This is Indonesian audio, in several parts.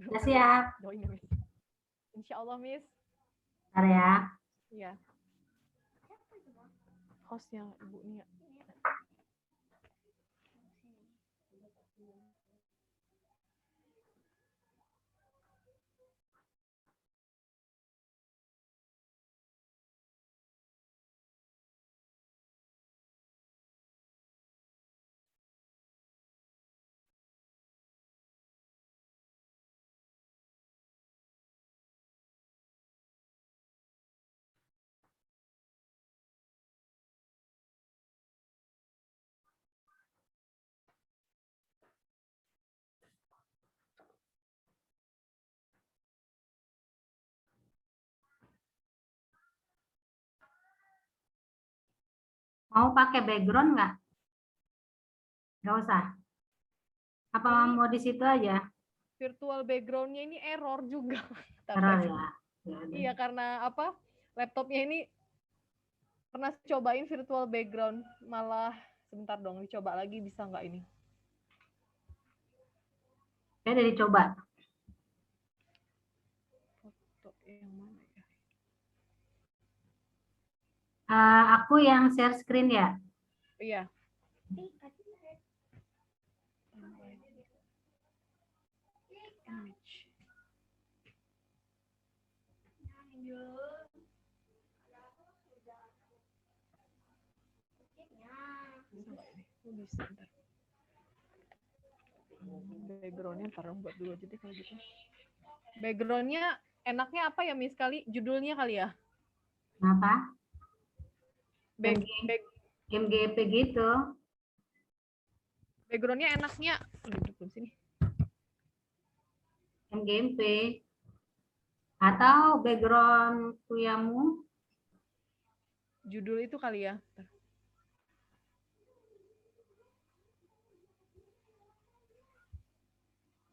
Udah siap. Doain ya, Miss. Insya Allah, Miss. Bentar ya. Iya. Hostnya Ibu Nia. Mau pakai background nggak? Nggak usah. Apa Ini mau di situ aja? virtual background-nya ini error juga. Error ya. Iya, karena apa? Laptopnya ini pernah cobain virtual background, malah sebentar dong, dicoba lagi bisa nggak ini? Saya udah dicoba. Foto yang mana ya? Aku yang share screen ya. Iya. Image. Bisa, ntar. Backgroundnya ntar buat dulu aja deh kalau gitu. Backgroundnya enaknya apa ya, Miss? Kali judulnya kali ya? Kenapa? Back, MGP gitu. backgroundnya enaknya belum sini. MGMP. Atau background kuyamu. Judul itu kali ya.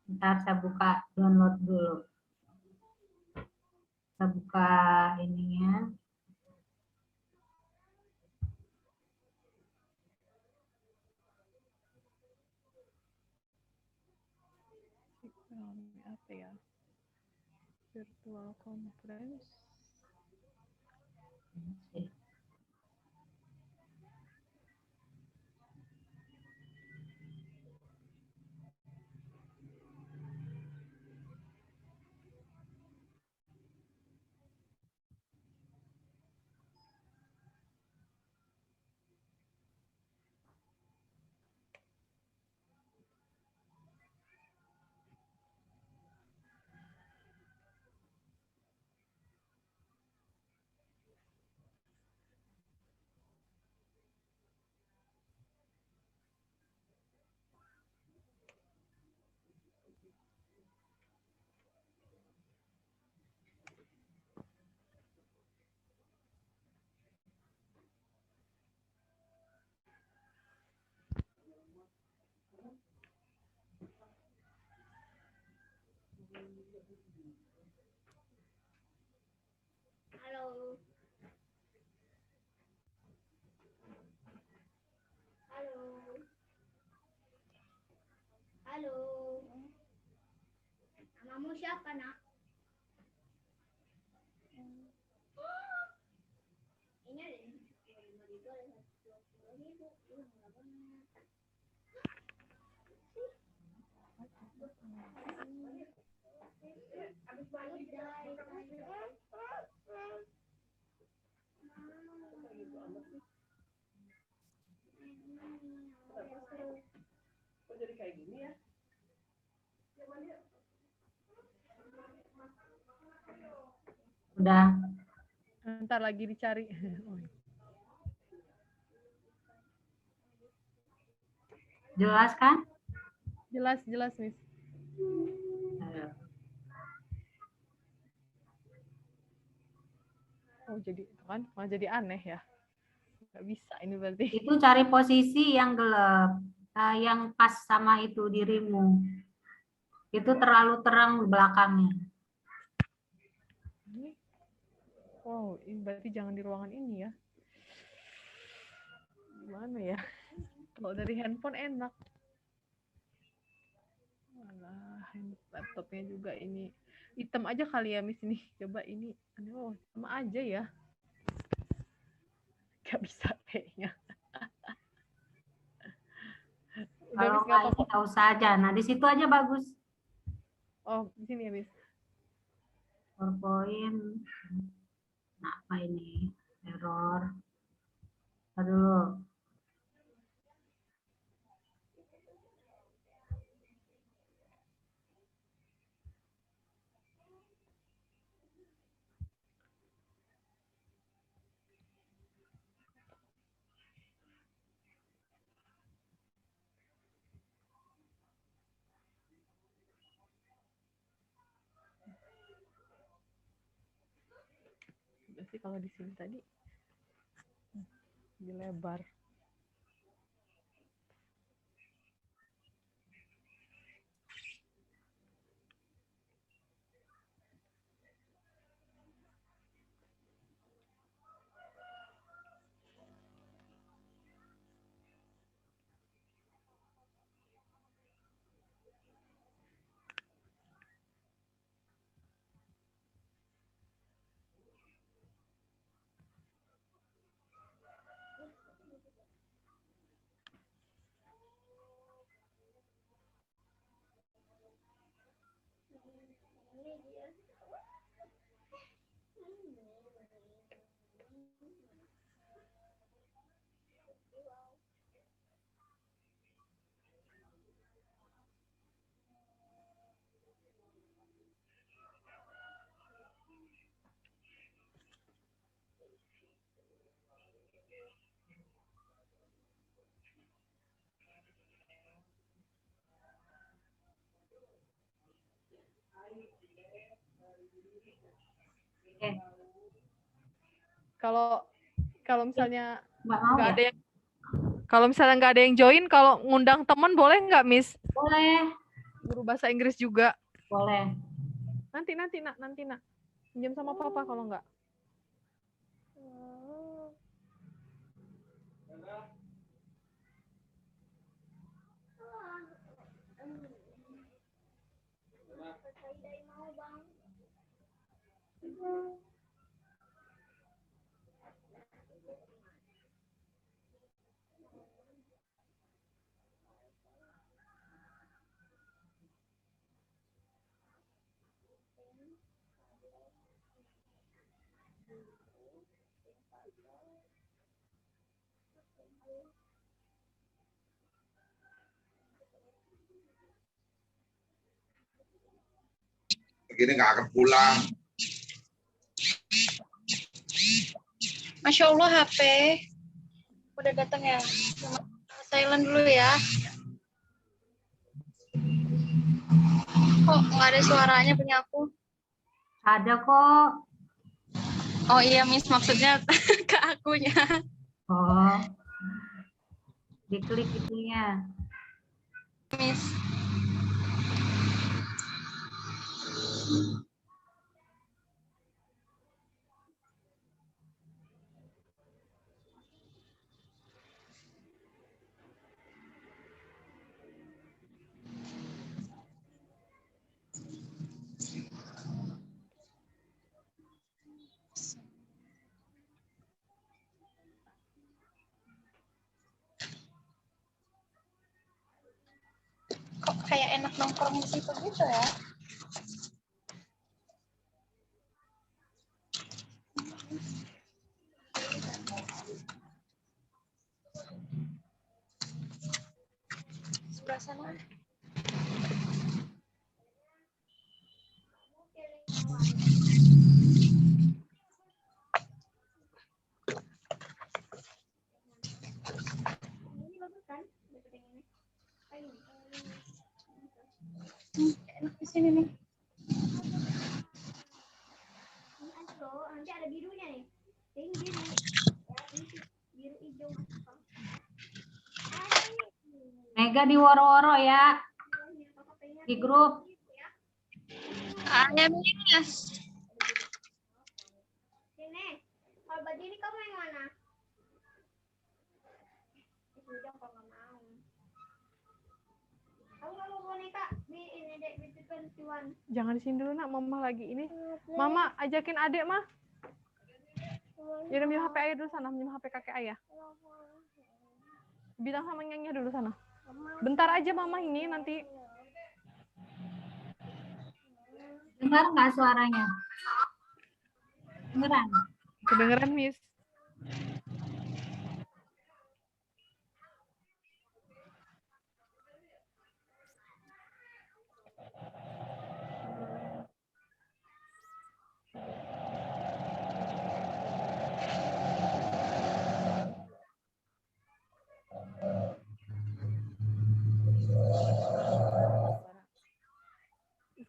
Ntar saya buka download dulu. Saya buka ininya. Apa ya? Virtual conference. Halo. Halo. Halo. Namamu siapa, Nak? Ini ada 5.000, ada 120.000. Murah banget. Habis balik kok jadi kayak gini ya? Udah. Ntar lagi dicari. Jelas kan? Jelas, jelas, Miss. Oh, jadi itu kan malah jadi aneh ya. Nggak bisa ini berarti. Itu cari posisi yang gelap, yang pas sama itu dirimu. Itu terlalu terang belakangnya. Wow, ini berarti jangan di ruangan ini ya. Gimana ya? Kalau dari handphone enak. Alah, laptopnya juga ini hitam aja kali ya Miss ini. Coba ini, aduh sama aja ya. Gak bisa kayaknya. Udah Kalau Miss nggak nggak ini apa-apa. nggak usah aja. Nah di situ aja bagus. Oh di sini ya Miss. PowerPoint. Nah apa ini? Error. Aduh. Udah sih kalau di sini tadi dilebar. Ini dia. Oke. Kalau kalau misalnya Nggak mau nggak ya? ada yang kalau misalnya nggak ada yang join, kalau ngundang teman boleh nggak Miss? Boleh. Guru bahasa Inggris juga. Boleh. Nanti nak. Pinjam sama papa kalau nggak. Saya mau bang. Begini nggak akan pulang. Masya Allah HP udah datang ya. Silent dulu ya. Kok nggak ada suaranya punya aku? Ada kok. Oh iya Miss, maksudnya ke akunya. Oh. Diklik itunya. Miss. Kok kayak enak nongkrong di situ gitu ya? Sebelah sana. Ini bagus kan? Deket yang ini. Kayak gini. Enak di sini nih. Ini aja loh, nanti ada birunya nih. Ini biru. Ya, ini sih biru hijau masuk. Ada ini. Mega di woro-woro ya. Di grup. Ada Miss. Sini. Kalau baju ini kamu yang mana? Hijau kalau nggak mau. Kamu nggak mau nih kak, ini dek B21. Jangan di sini dulu nak, mama lagi ini. Mama ajakin adek mah. Yaudah minum HP ayah dulu sana, minum HP kakek ayah. Bilang sama nyanyi dulu sana. Bentar aja mama ini nanti. Dengar nggak suaranya? Dengeran? Kedengeran, Miss.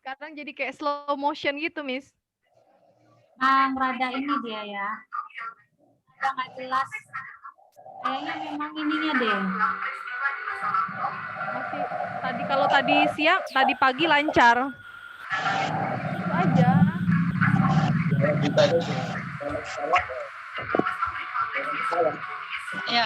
Sekarang jadi kayak slow motion gitu, Miss. Rada ini dia ya. Udah nggak jelas. Kayaknya memang ininya deh. Masih tadi kalau tadi siang, tadi pagi lancar. Itu aja. Ya.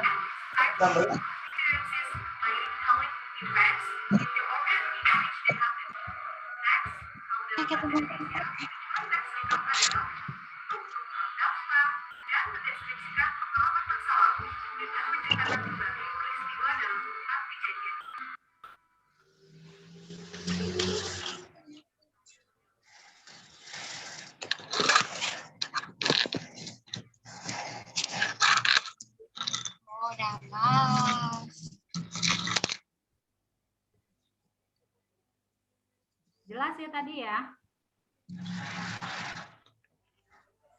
Oh, dapat. Jelas ya tadi ya.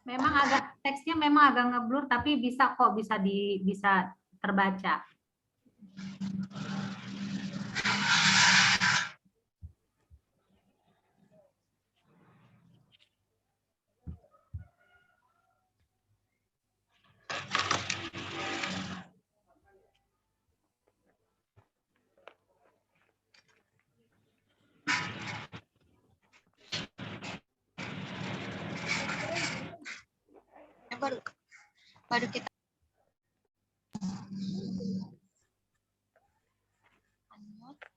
Memang agak teksnya memang agak ngeblur tapi bisa kok bisa terbaca. Baru kita unmute.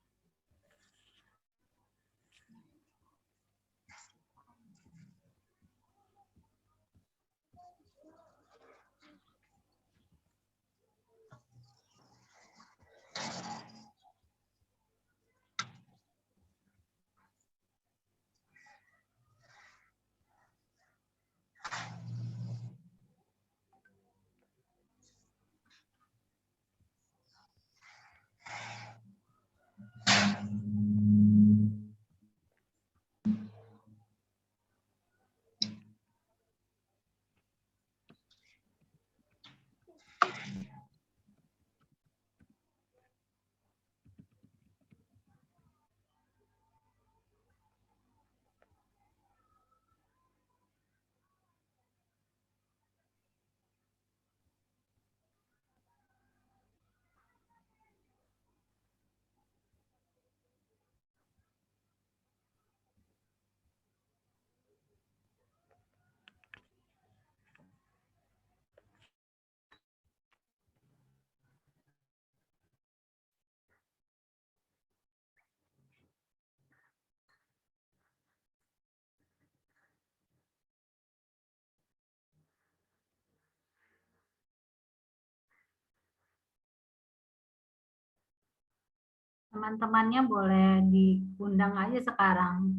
Teman-temannya boleh diundang aja sekarang.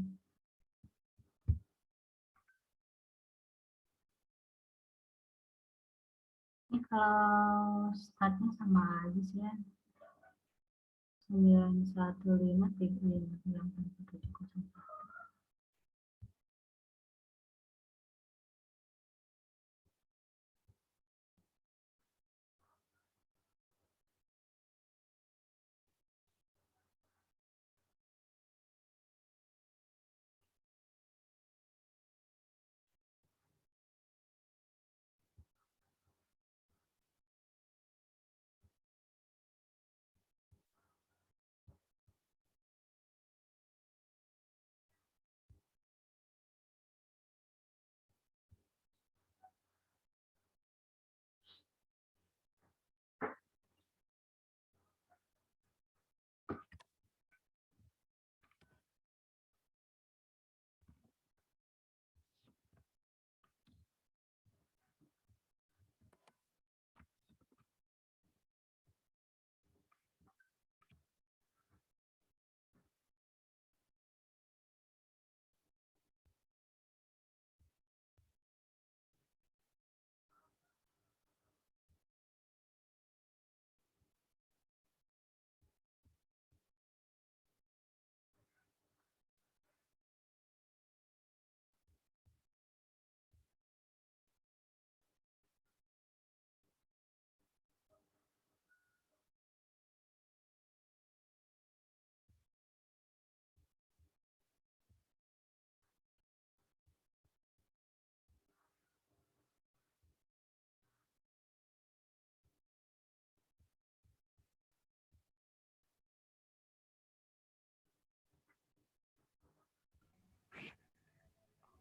Ini kalau startnya sama aja sih ya. 9153.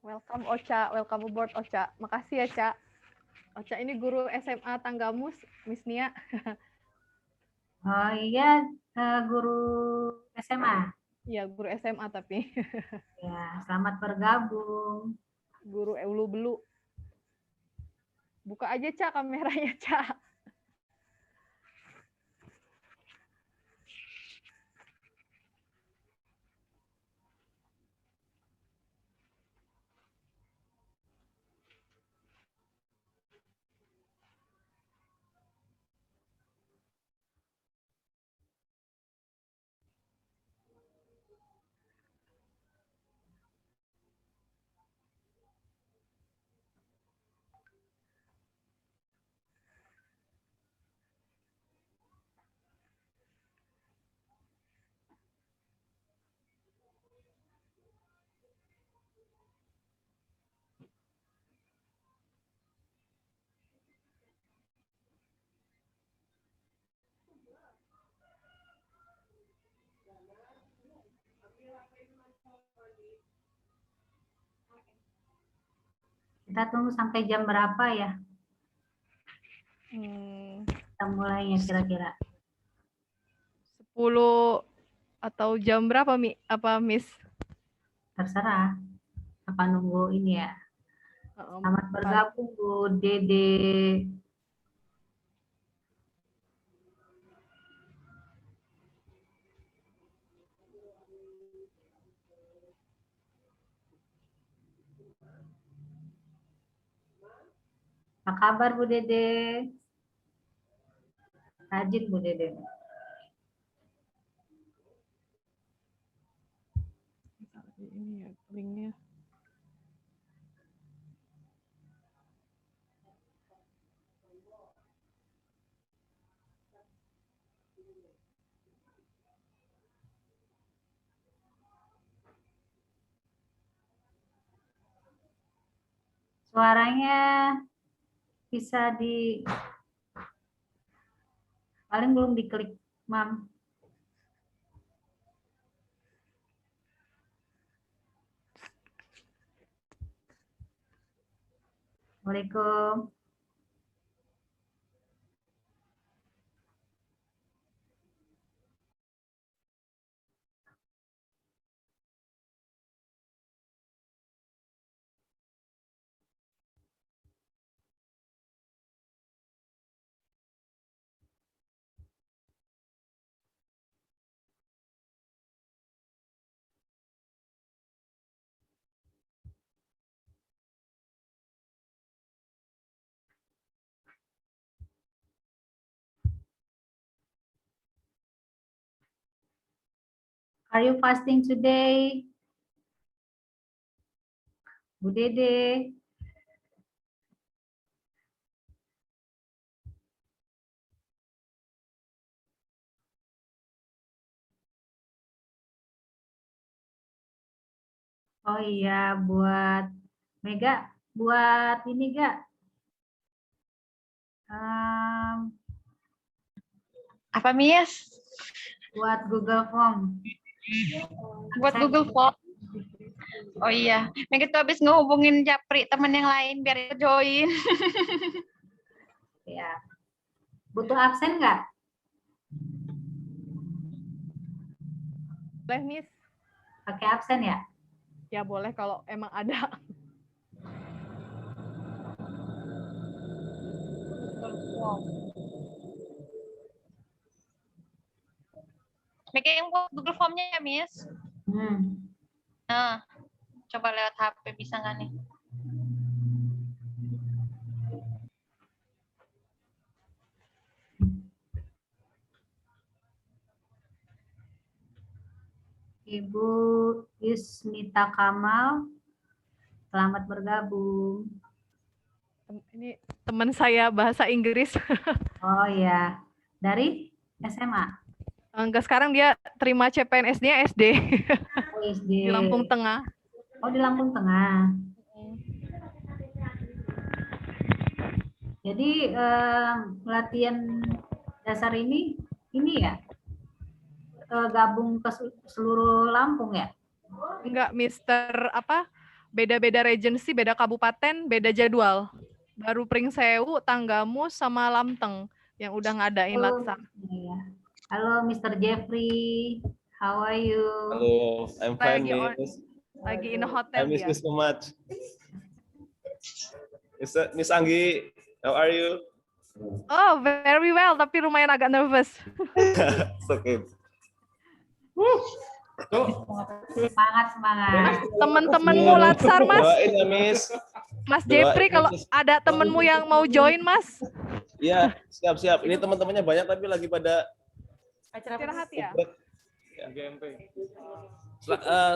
Welcome Ocha, welcome aboard Ocha. Makasih ya, Ca. Ocha ini guru SMA Tanggamus, Miss Nia. Oh iya, guru SMA. Iya, guru SMA tapi Ya, selamat bergabung. guru Ulu Belu. Buka aja, Ca, kameranya, Ca. Kita tunggu sampai jam berapa ya? Kita mulainya kira-kira. 10 atau jam berapa, Mi? Apa, Miss? Terserah. Apa nunggu ini ya? Selamat bergabung Bu Dede. Apa kabar Bu Dede? Rajin Bu Dede. Ini ya, linknya. Suaranya bisa di paling belum diklik, Mam. Assalamualaikum. Are you fasting today? Bu Dede. Oh iya, buat Mega, buat ini gak? Apa, Miss? Buat Google Form. Buat Google Form. Oh iya, Mega tuh habis ngehubungin Japri, temen yang lain, biar dia join. Ya. Butuh absen nggak? Boleh, Miss? Pakai absen ya? Ya boleh kalau emang ada. Mega yang buat Google Form-nya ya, Miss? Nah, coba lewat HP bisa nggak nih? Ibu Ismita Kamal, selamat bergabung. Ini teman saya bahasa Inggris. Oh ya, dari SMA? Enggak, sekarang dia terima CPNS-nya SD. Oh, SD. Di Lampung Tengah. Oh, di Lampung Tengah. Jadi latihan dasar ini ya? Gabung ke seluruh Lampung ya? Enggak, Mister apa? beda-beda regency, beda kabupaten, beda jadwal. Baru Pringsewu, Tanggamus, sama Lamteng yang udah ngadain latsar. Iya. Halo Mr. Jeffrey, how are you? Halo, I'm fine, Lagi Miss. Lagi in a I hotel miss dia. you so much. Miss Anggi, how are you? Oh, very well, tapi lumayan agak nervous. It's okay. Semangat. Temen-temenmu latsar, Mas. Doain ya, Miss. Mas Doain, Jeffrey, kalau Miss. ada temenmu yang mau join, Mas, Iya, siap-siap. Ini teman-temannya banyak tapi lagi pada istirahat ya.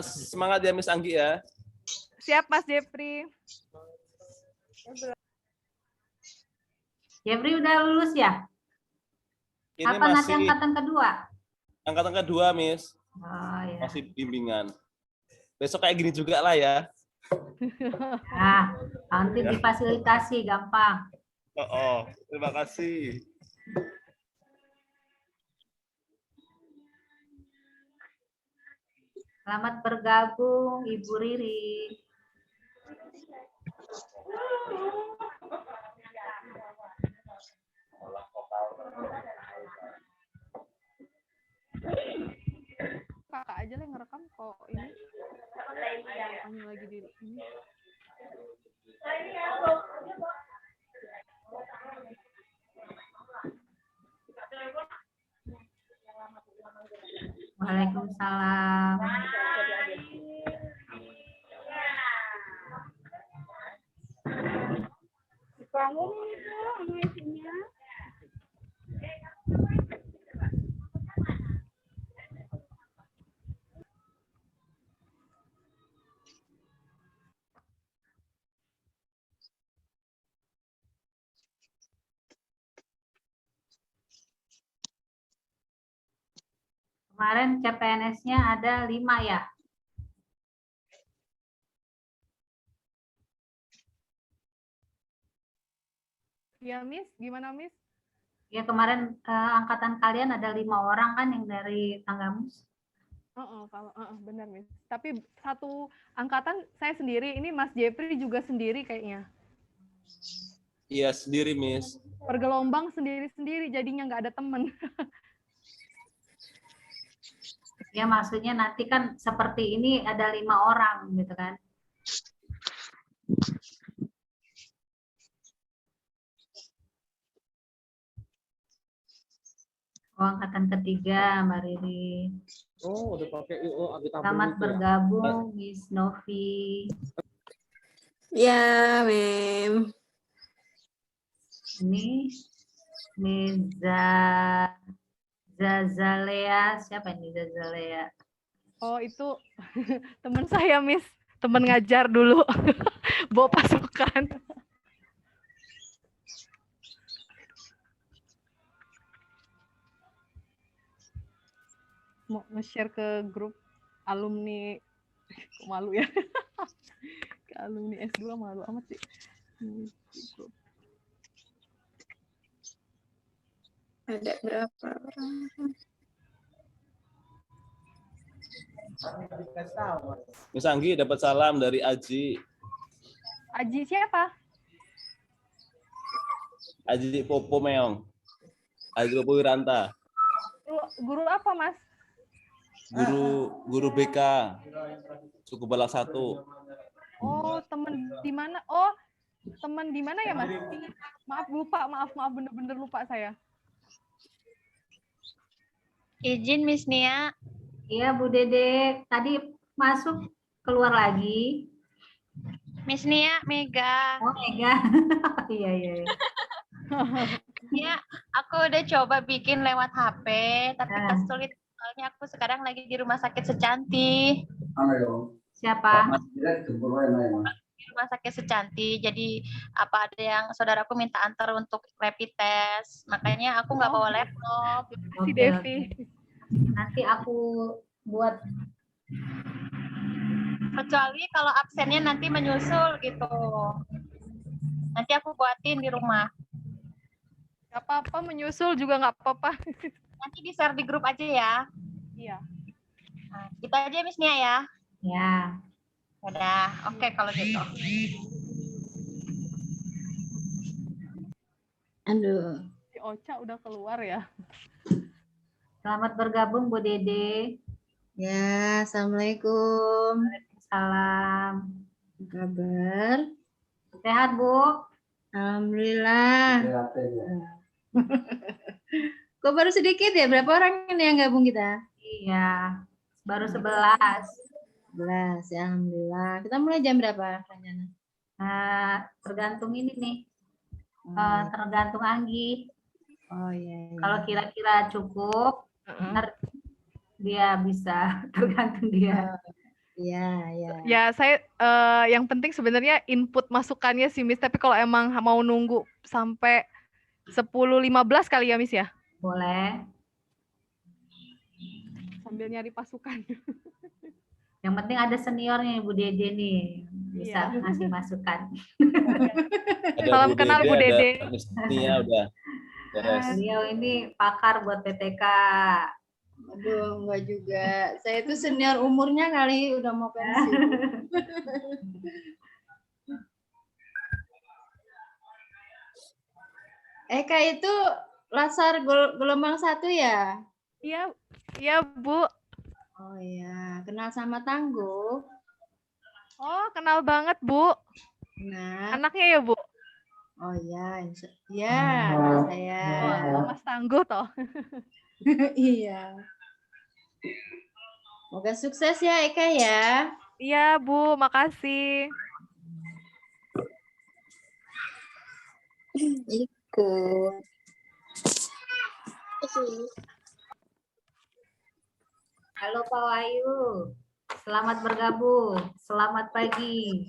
Semangat ya, Miss Anggi ya. Siap, Mas Jeffrey. Jeffrey udah lulus ya? Ini Apa nanti masih angkatan kedua? angkatan kedua, Miss. Oh ya. Masih bimbingan. Besok kayak gini juga lah ya. Nah, nanti difasilitasi gampang. Oh, terima kasih. Selamat bergabung, Ibu Riri. Kakak aja lah yang ngerekam kok ini. Hanya lagi di ini. Waalaikumsalam. Kamu itu isinya. Kemarin CPNS-nya ada 5 ya? Ya, Miss, gimana, Miss? Ya kemarin angkatan kalian ada 5 orang kan yang dari Tanggamus? Benar, Miss. Tapi satu angkatan saya sendiri, ini Mas Jeffrey juga sendiri kayaknya. Iya, sendiri, Miss. Bergelombang sendiri-sendiri, jadinya nggak ada temen. Ya maksudnya nanti kan seperti ini ada 5 orang gitu kan? Oh, angkatan ketiga, Mbak Riri. Oh, udah pakai Selamat bergabung, Miss Novi. Ya, Mem. Ini Zazalea, siapa ini Zazalea? Oh, itu teman saya, Miss. Teman ngajar dulu. Bawa pasukan. Mau nge-share ke grup alumni. Kok malu ya? Ke alumni S2 malu amat sih. Grup. Ada berapa orang? Miss Anggi dapat salam dari Aji. Aji siapa? Aji Popo Meong. Aji Popo Wiranta. Guru apa, Mas? Guru BK. Suku Balak 1. Oh, teman di mana? Oh, teman di mana ya, Mas? Maaf lupa, maaf bener-bener lupa saya. Izin Miss Nia. Iya, Bu Dede. Tadi masuk, keluar lagi. Miss Nia, Mega. Oh, Mega. Iya. Ya, aku udah coba bikin lewat HP, tapi Nah. kesulit. Soalnya aku sekarang lagi di rumah sakit Secanti. Siapa? Di rumah sakit Secanti. Jadi apa ada yang saudaraku minta antar untuk rapid test. Makanya aku nggak bawa laptop. Si Oke, Devi. oke. Nanti aku buat. Kecuali kalau absennya nanti menyusul gitu. Nanti aku buatin di rumah. Gak apa-apa, menyusul juga nggak apa-apa. Nanti di-share di grup aja ya. Iya. Nah, gitu aja Miss Nia ya. Ya. Udah, oke kalau gitu. Aduh. Si Ocha udah keluar ya. Selamat bergabung Bu Dede. Ya, Assalamualaikum. Salam. Apa kabar? Sehat Bu? Alhamdulillah. Kok baru sedikit ya? Berapa orang ini yang gabung kita? Iya. Baru 11. 11, ya Alhamdulillah. Kita mulai jam berapa rencana? Tergantung ini nih. Oh, Tergantung Anggi. iya. Kalau kira-kira cukup, ntar dia bisa tergantung dia. Iya. Ya, saya yang penting sebenarnya input masukannya sih, Miss. Tapi kalau emang mau nunggu sampai 10-15 kali ya, Miss ya? Boleh. Sambil nyari pasukan. Yang penting ada seniornya Bu Dede nih. Bisa Iya. ngasih masukan. Ada Salam kenal, Bu Dede. Ada Agustia udah. Beres. Beliau ini pakar buat PTK. Aduh, enggak juga. Saya itu senior umurnya kali udah mau pensiun. Eka itu Latsar gelombang 1 ya? Iya, iya, Bu. Oh iya, kenal sama Tangguh. Oh, kenal banget, Bu. Nah, Anaknya ya, Bu? oh iya, ya, anak saya. Oh, Mas Tangguh toh. Iya. Semoga sukses ya Eka ya. Iya, Bu. Makasih. Ikut. Halo Pak Wahyu. Selamat bergabung. Selamat pagi.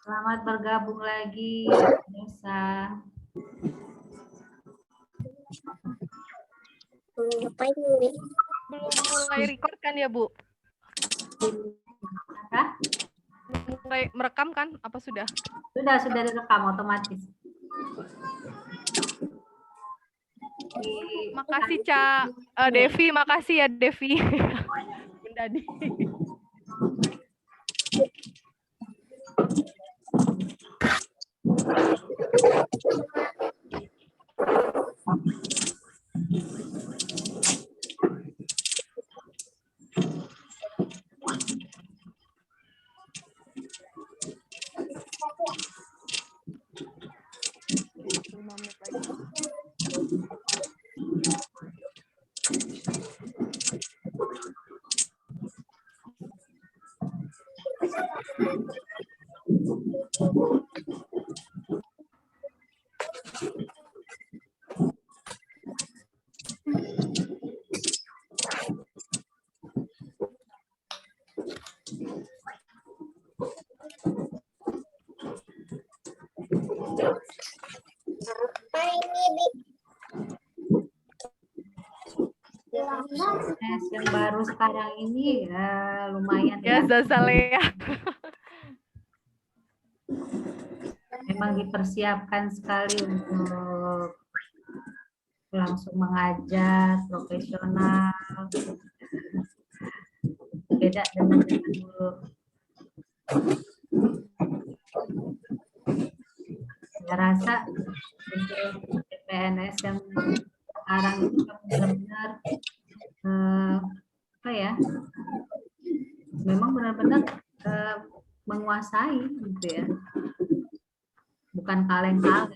Selamat bergabung lagi, Nesa. Belum mulai record kan ya, Bu? Apa? Mulai merekam kan? Apa sudah? Sudah direkam otomatis. Makasih, Ca. Devi, makasih ya, Devi. Bunda Di. Tes yang baru sekarang ini lumayan Ya, Zazalea. Memang dipersiapkan sekali untuk langsung mengajar profesional. Beda dengan dulu. Saya rasa untuk PNS yang sekarang itu benar-benar apa ya? Memang benar-benar menguasai gitu ya. Bukan kaleng-kaleng.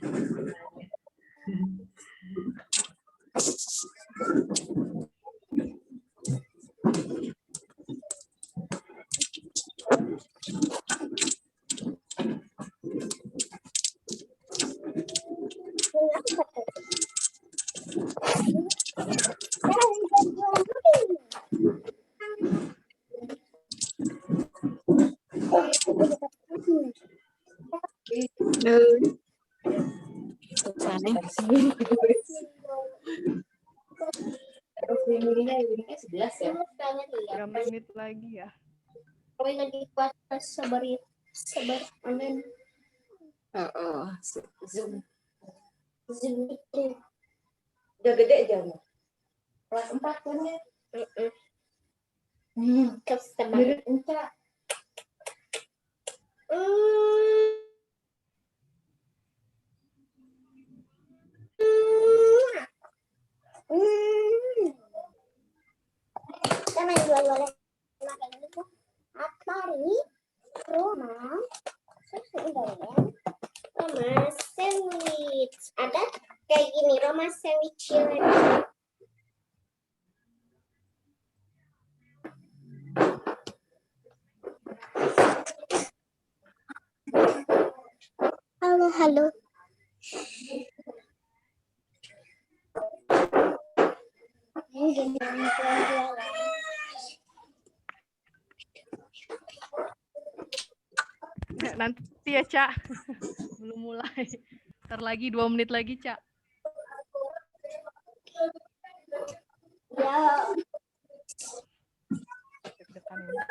dirinya 11 ya. 3 menit lagi ya. lagi puasa sabar online Zoom. Zoom itu. Udah gede jamnya. Kelas 4 kan ya? Customer. Mirip Enca. Kita main dua-duanya makan itu. Atari, Roma, Roma sandwich. Ada kayak gini, Roma sandwich chili. Halo. Nanti ya, Cak. Belum mulai. Ntar lagi 2 menit lagi, Cak. Ya. Deg-degan ini.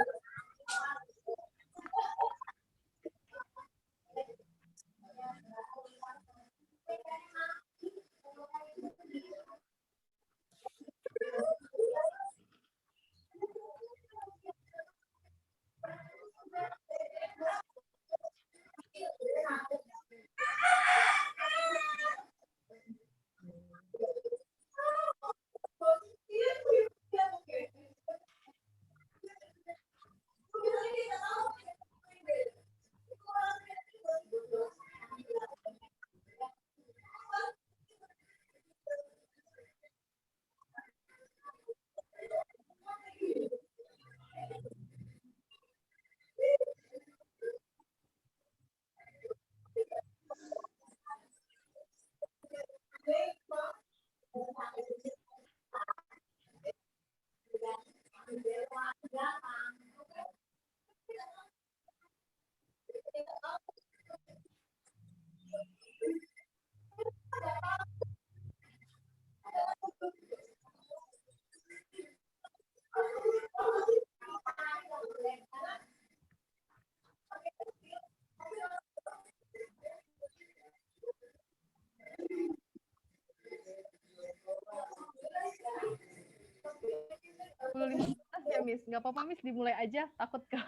Ya, Miss. Nggak apa-apa, Miss. Dimulai aja. Takut kah?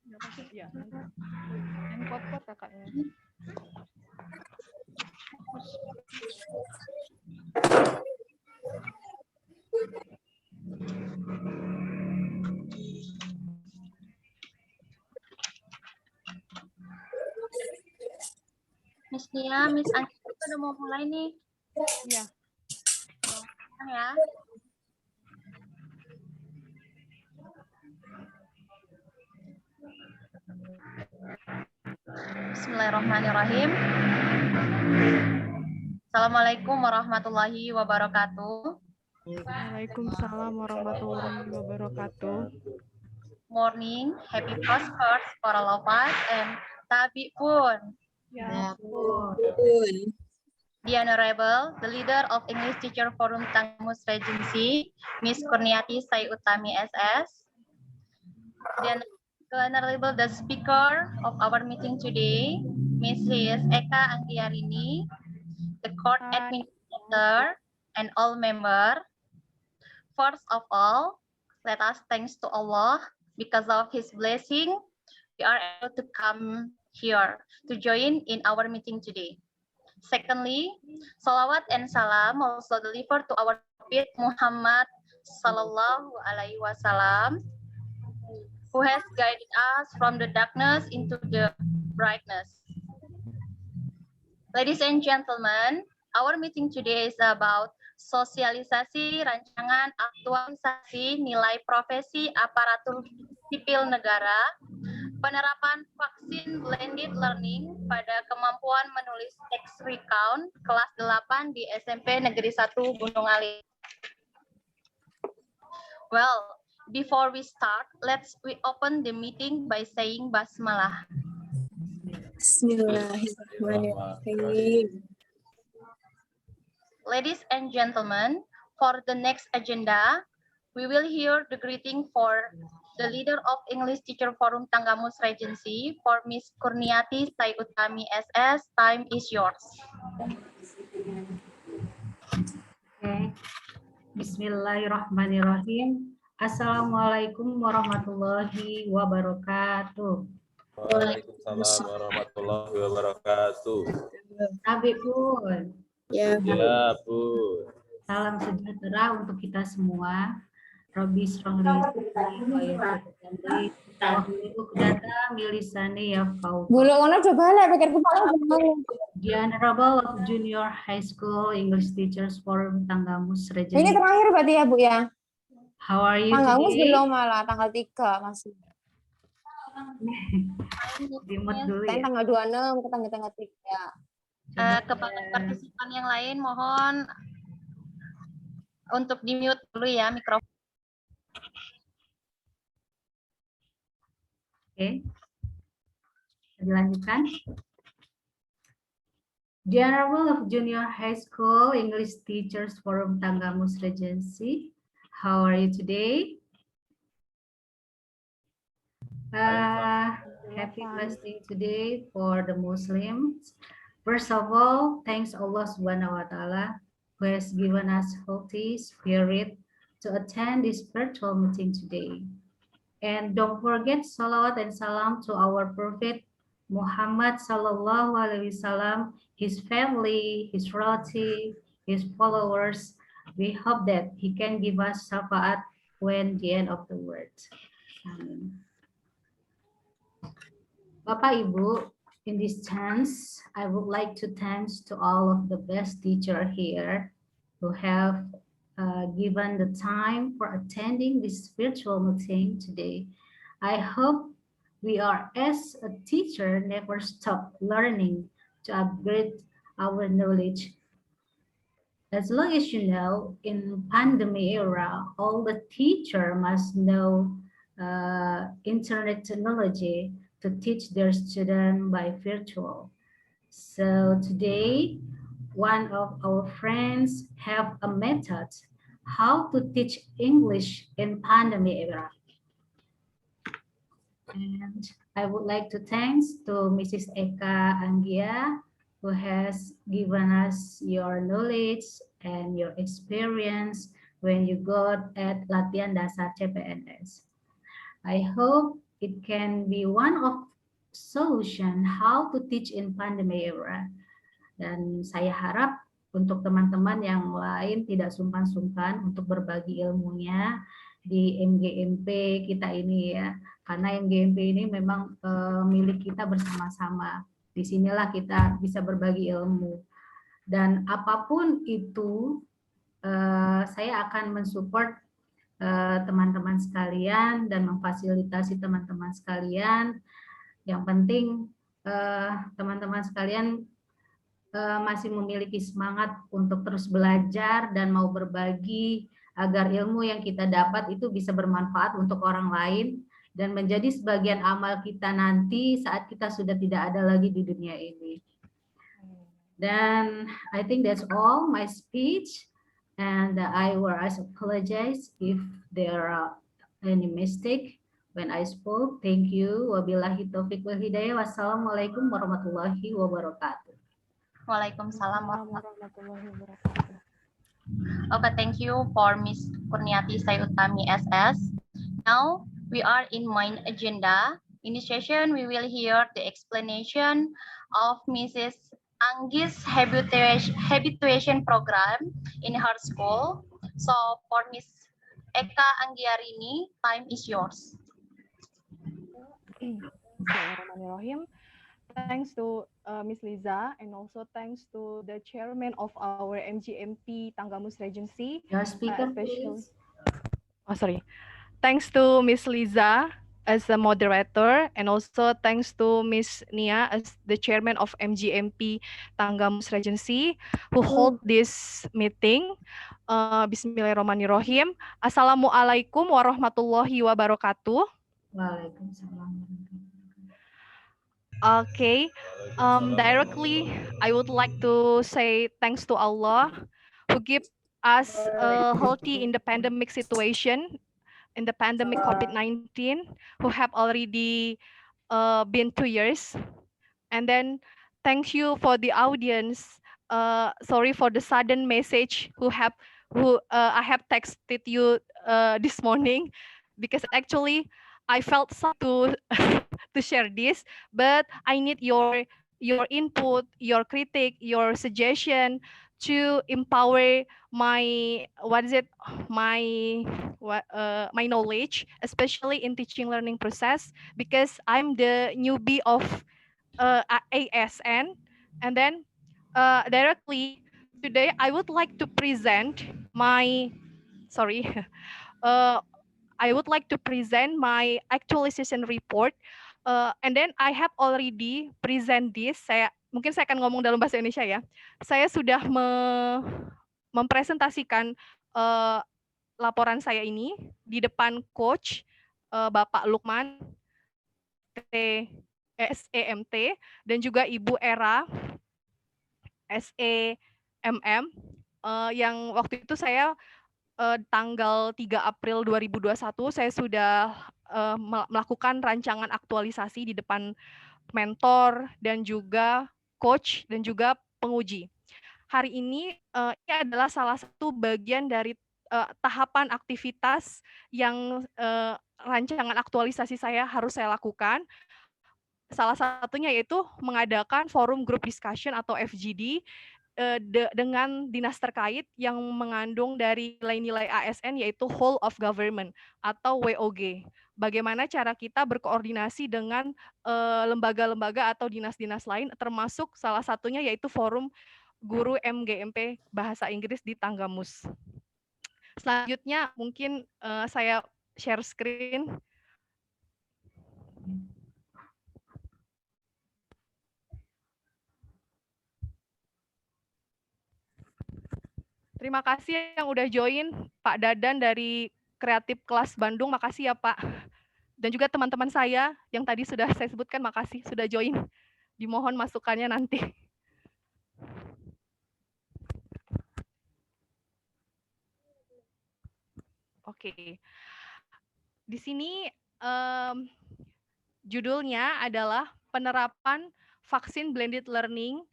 Nggak apa-apa. Ya. Yang kuat-kuat kakaknya. Miss Nia, Miss Anissa udah mau mulai nih. Iya. Ya. Bismillahirrahmanirrahim. Assalamualaikum warahmatullahi wabarakatuh. Waalaikumsalam warahmatullahi wabarakatuh. Morning, happy prospers for all of us, and tabi pun. Ya. The Honorable, the leader of English Teacher Forum Tangmus Regency, Miss Kurniati Sayutami SS. The Honorable, the speaker of our meeting today, Mrs. Eka Anggiarini, the court administrator, and all members. First of all, let us thanks to Allah because of His blessing, we are able to come here to join in our meeting today. Secondly, salawat and salam also delivered to our Prophet Muhammad Sallallahu Alaihi Wasallam, who has guided us from the darkness into the brightness. Ladies and gentlemen, our meeting today is about sosialisasi rancangan aktualisasi nilai profesi aparatur sipil negara, penerapan vaksin blended learning pada kemampuan menulis text recount kelas 8 di SMP Negeri 1 Gunung Ali. Well, before we start, we open the meeting by saying basmalah. Bismillahirrahmanirrahim. Ladies and gentlemen, for the next agenda, we will hear the greeting for the leader of English Teacher Forum Tanggamus Regency for Miss Kurniati Sai Utami SS. Time is yours. Oke. Bismillahirrahmanirrahim. Assalamualaikum warahmatullahi wabarakatuh. Waalaikumsalam warahmatullahi wabarakatuh. Nabi pun. Ya, Ya, Bu. Salam sejahtera untuk kita semua. Robbi shrahli sadri wa yassir amri wahlul 'uqdatam min lisani yafqahu. Bulu ngono coba balik pikir kepala ngomong. The Honorable of Junior High School English Teachers Forum Tanggamus Ini Regency. terakhir berarti ya, Bu ya? How are you Tanggamus today? belum malah, tanggal 3 masih. Dimut dulu Saya ya. tanggal 26 ke tanggal 3. Kepada partisipan yang lain, mohon untuk di-mute dulu ya mikrofon. Oke. Dilanjutkan. The Honorable of Junior High School English Teachers Forum Tanggamus Regency. How are you today? Happy blessing today for the Muslims. First of all, thanks Allah Subhanahu wa Ta'ala who has given us healthy spirit to attend this virtual meeting today. And don't forget salawat and salam to our Prophet Muhammad Sallallahu Alaihi Wasallam, his family, his relatives, his followers. We hope that he can give us syafaat when the end of the world. Amin. Bapak Ibu, in this chance, I would like to thanks to all of the best teacher here who have given the time for attending this virtual meeting today. I hope we are, as a teacher, never stop learning to upgrade our knowledge. As long as you know, in pandemic era, all the teacher must know internet technology to teach their student by virtual. So today, one of our friends have a method how to teach English in pandemic era. And I would like to thanks to Mrs. Eka Anggia, who has given us your knowledge and your experience when you got at Latihan Dasar CPNS. I hope it can be one of solution how to teach in pandemic era. Dan saya harap untuk teman-teman yang lain tidak sungkan-sungkan untuk berbagi ilmunya di MGMP kita ini ya. Karena MGMP ini memang milik kita bersama-sama. Disinilah kita bisa berbagi ilmu. Dan apapun itu, saya akan mensupport teman-teman sekalian dan memfasilitasi teman-teman sekalian. Yang penting teman-teman sekalian masih memiliki semangat untuk terus belajar dan mau berbagi agar ilmu yang kita dapat itu bisa bermanfaat untuk orang lain dan menjadi sebagian amal kita nanti saat kita sudah tidak ada lagi di dunia ini. Dan I think that's all my speech. And I will apologize if there are any mistake when I spoke. Thank you. Wabillahi taufiq wal hidayah. Wassalamualaikum warahmatullahi wabarakatuh. Waalaikumsalam warahmatullahi wabarakatuh. Okay, thank you for Miss Kurniati Sai Utami SS. Now we are in main agenda. In this session, we will hear the explanation of Mrs. Anggis habituation program in her school. So for Miss Eka Anggiarini, time is yours. Bismillahirrahmanirrahim. Thanks to Miss Liza and also thanks to the chairman of our MGMP Tanggamus Regency. Your speaker, please. Oh, sorry. Thanks to Miss Liza as the moderator, and also thanks to Miss Nia as the chairman of MGMP Tanggamus Regency who hold this meeting. Bismillahirrahmanirrahim. Assalamualaikum warahmatullahi wabarakatuh. Waalaikumsalam. Okay, directly I would like to say thanks to Allah who give us healthy in the pandemic situation, in the pandemic COVID-19, who have already been 2 years. And then thank you for the audience. Sorry for the sudden message I have texted you this morning, because actually I felt sad to to share this, but I need your input, your critique, your suggestion to empower my my knowledge, especially in teaching learning process, because I'm the newbie of ASN. And then directly today I would like to present my I would like to present my actualization report. And then I have already present this. Mungkin saya akan ngomong dalam bahasa Indonesia ya. Saya sudah mempresentasikan laporan saya ini di depan coach Bapak Lukman SEMT dan juga Ibu Era SEMM, yang waktu itu saya tanggal 3 April 2021 saya sudah melakukan rancangan aktualisasi di depan mentor dan juga coach dan juga penguji. Hari ini ini adalah salah satu bagian dari tahapan aktivitas yang rancangan aktualisasi saya harus saya lakukan. Salah satunya yaitu mengadakan forum group discussion atau FGD dengan dinas terkait yang mengandung dari nilai-nilai ASN, yaitu whole of government atau WOG. Bagaimana cara kita berkoordinasi dengan lembaga-lembaga atau dinas-dinas lain, termasuk salah satunya yaitu forum guru MGMP Bahasa Inggris di Tanggamus. Selanjutnya mungkin saya share screen. Terima kasih yang udah join, Pak Dadan dari Kreatif Kelas Bandung, makasih ya Pak. Dan juga teman-teman saya yang tadi sudah saya sebutkan, makasih sudah join. Dimohon masukannya nanti. Oke. Di sini judulnya adalah penerapan vaksin blended learning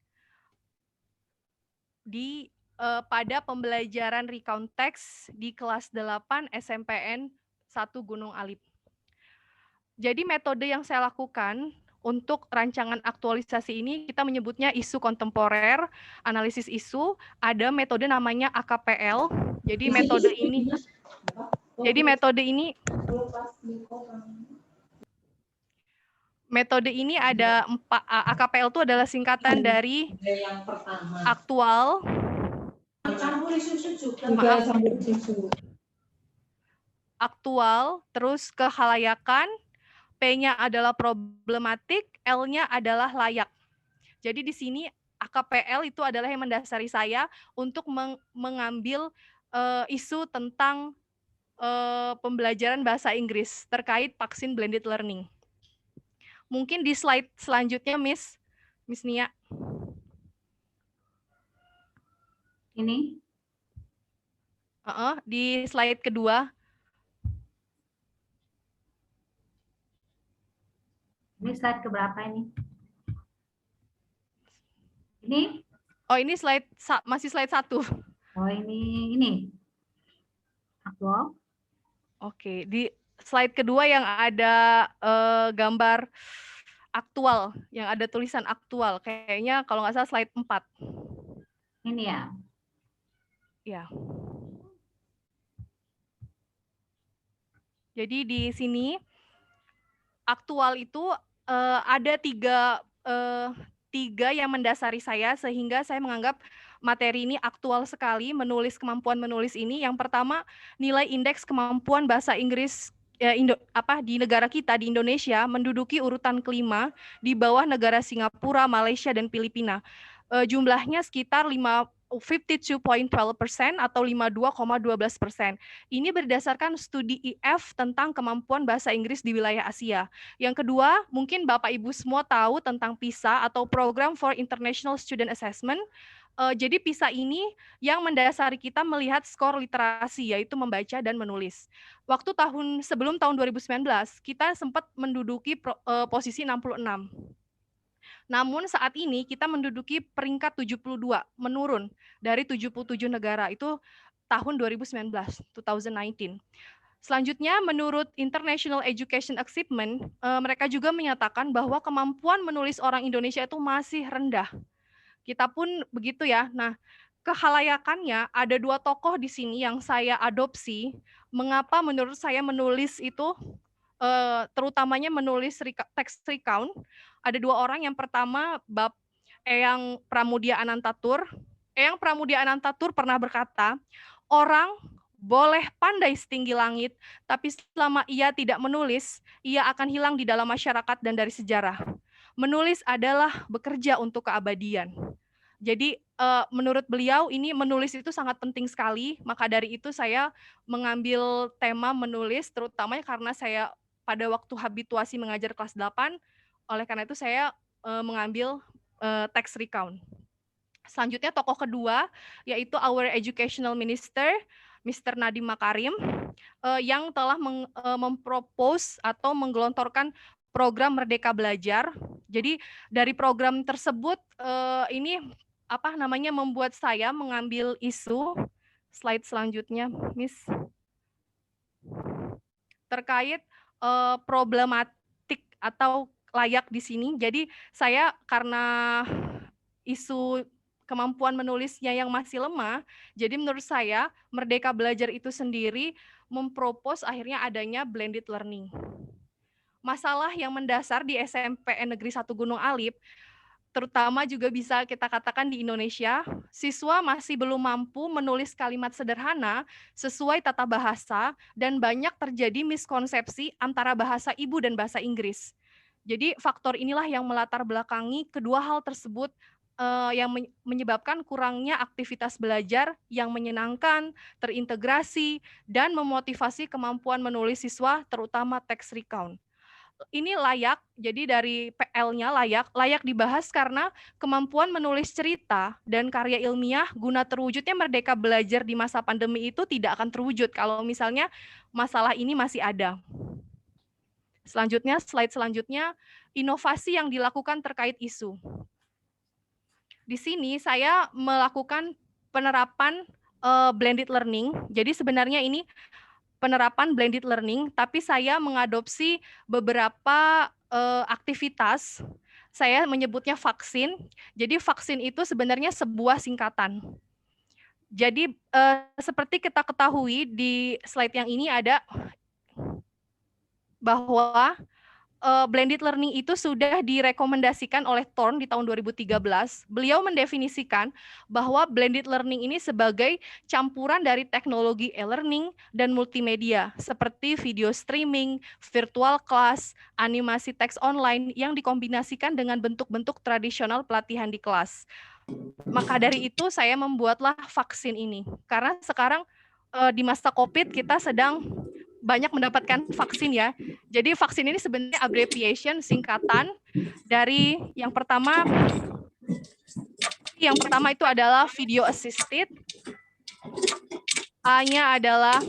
di pada pembelajaran recount text di kelas 8 SMPN 1 Gunung Alip. Jadi metode yang saya lakukan untuk rancangan aktualisasi ini kita menyebutnya isu kontemporer, analisis isu, ada metode namanya AKPL. Jadi metode ini ada AKPL itu adalah singkatan dari aktual, aktual, terus kehalayakan, P-nya adalah problematik, L-nya adalah layak. Jadi di sini AKPL itu adalah yang mendasari saya untuk mengambil isu tentang pembelajaran bahasa Inggris terkait vaksin blended learning. Mungkin di slide selanjutnya, Miss Nia. Ini? Di slide kedua. Ini slide keberapa ini? Ini? Oh, ini masih slide 1. Oh, ini. Aktual. Oke, di slide kedua yang ada gambar aktual, yang ada tulisan aktual. Kayaknya kalau nggak salah slide 4. Ini ya? Ya. Jadi di sini aktual itu ada tiga yang mendasari saya sehingga saya menganggap materi ini aktual sekali. Kemampuan menulis ini, yang pertama nilai indeks kemampuan bahasa Inggris di negara kita di Indonesia menduduki urutan kelima di bawah negara Singapura, Malaysia dan Filipina. Jumlahnya sekitar 52.12% atau 52,12%. Ini berdasarkan studi IF tentang kemampuan bahasa Inggris di wilayah Asia. Yang kedua, mungkin Bapak Ibu semua tahu tentang PISA atau Program for International Student Assessment. Jadi PISA ini yang mendasari kita melihat skor literasi, yaitu membaca dan menulis. Waktu sebelum tahun 2019, kita sempat menduduki posisi 66. Namun saat ini kita menduduki peringkat 72, menurun dari 77 negara. Itu tahun 2019, 2019. Selanjutnya, menurut International Education Achievement, mereka juga menyatakan bahwa kemampuan menulis orang Indonesia itu masih rendah. Kita pun begitu ya. Nah, kehalayakannya ada 2 tokoh di sini yang saya adopsi. Mengapa menurut saya menulis itu, terutamanya menulis teks recount, ada 2 orang. Yang pertama, Bab Eyang Pramudia Anantatur. Eyang Pramudia Anantatur pernah berkata, orang boleh pandai setinggi langit, tapi selama ia tidak menulis, ia akan hilang di dalam masyarakat dan dari sejarah. Menulis adalah bekerja untuk keabadian. Jadi menurut beliau ini menulis itu sangat penting sekali, maka dari itu saya mengambil tema menulis, terutamanya karena saya pada waktu habituasi mengajar kelas 8, oleh karena itu saya mengambil teks recount. Selanjutnya tokoh kedua, yaitu our educational minister, Mr. Nadiem Makarim, yang telah mempropose atau menggelontorkan program Merdeka Belajar. Jadi dari program tersebut ini membuat saya mengambil isu, slide selanjutnya, Miss, terkait problematik atau layak di sini. Jadi saya karena isu kemampuan menulisnya yang masih lemah, jadi menurut saya Merdeka Belajar itu sendiri mempropos akhirnya adanya blended learning. Masalah yang mendasar di SMPN Negeri 1 Gunung Alip, terutama juga bisa kita katakan di Indonesia, siswa masih belum mampu menulis kalimat sederhana sesuai tata bahasa dan banyak terjadi miskonsepsi antara bahasa ibu dan bahasa Inggris. Jadi faktor inilah yang melatar belakangi kedua hal tersebut, yang menyebabkan kurangnya aktivitas belajar yang menyenangkan, terintegrasi, dan memotivasi kemampuan menulis siswa, terutama teks recount. Ini layak, jadi dari PL-nya layak dibahas karena kemampuan menulis cerita dan karya ilmiah guna terwujudnya Merdeka Belajar di masa pandemi itu tidak akan terwujud kalau misalnya masalah ini masih ada. Selanjutnya, slide selanjutnya, inovasi yang dilakukan terkait isu. Di sini saya melakukan penerapan blended learning. Jadi sebenarnya ini penerapan blended learning, tapi saya mengadopsi beberapa aktivitas. Saya menyebutnya vaksin. Jadi vaksin itu sebenarnya sebuah singkatan. Jadi seperti kita ketahui di slide yang ini ada bahwa blended learning itu sudah direkomendasikan oleh Thorne di tahun 2013. Beliau mendefinisikan bahwa blended learning ini sebagai campuran dari teknologi e-learning dan multimedia seperti video streaming, virtual class, animasi teks online yang dikombinasikan dengan bentuk-bentuk tradisional pelatihan di kelas. Maka dari itu saya membuatlah vaksin ini. Karena sekarang di masa COVID kita sedang banyak mendapatkan vaksin ya. Jadi vaksin ini sebenarnya abbreviation, singkatan dari yang pertama itu adalah video assisted. A-nya adalah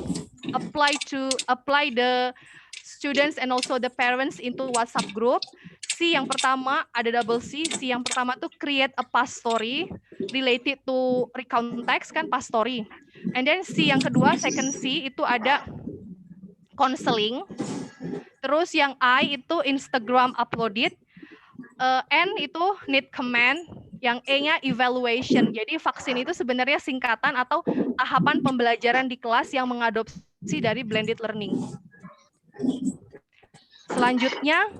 apply the students and also the parents into WhatsApp group. C yang pertama ada double C. C yang pertama tuh create a past story related to recount text kan past story. And then C yang kedua, second C itu ada counseling. Terus yang I itu Instagram uploaded. N itu need comment. Yang E-nya evaluation. Jadi vaksin itu sebenarnya singkatan atau tahapan pembelajaran di kelas yang mengadopsi dari blended learning. Selanjutnya,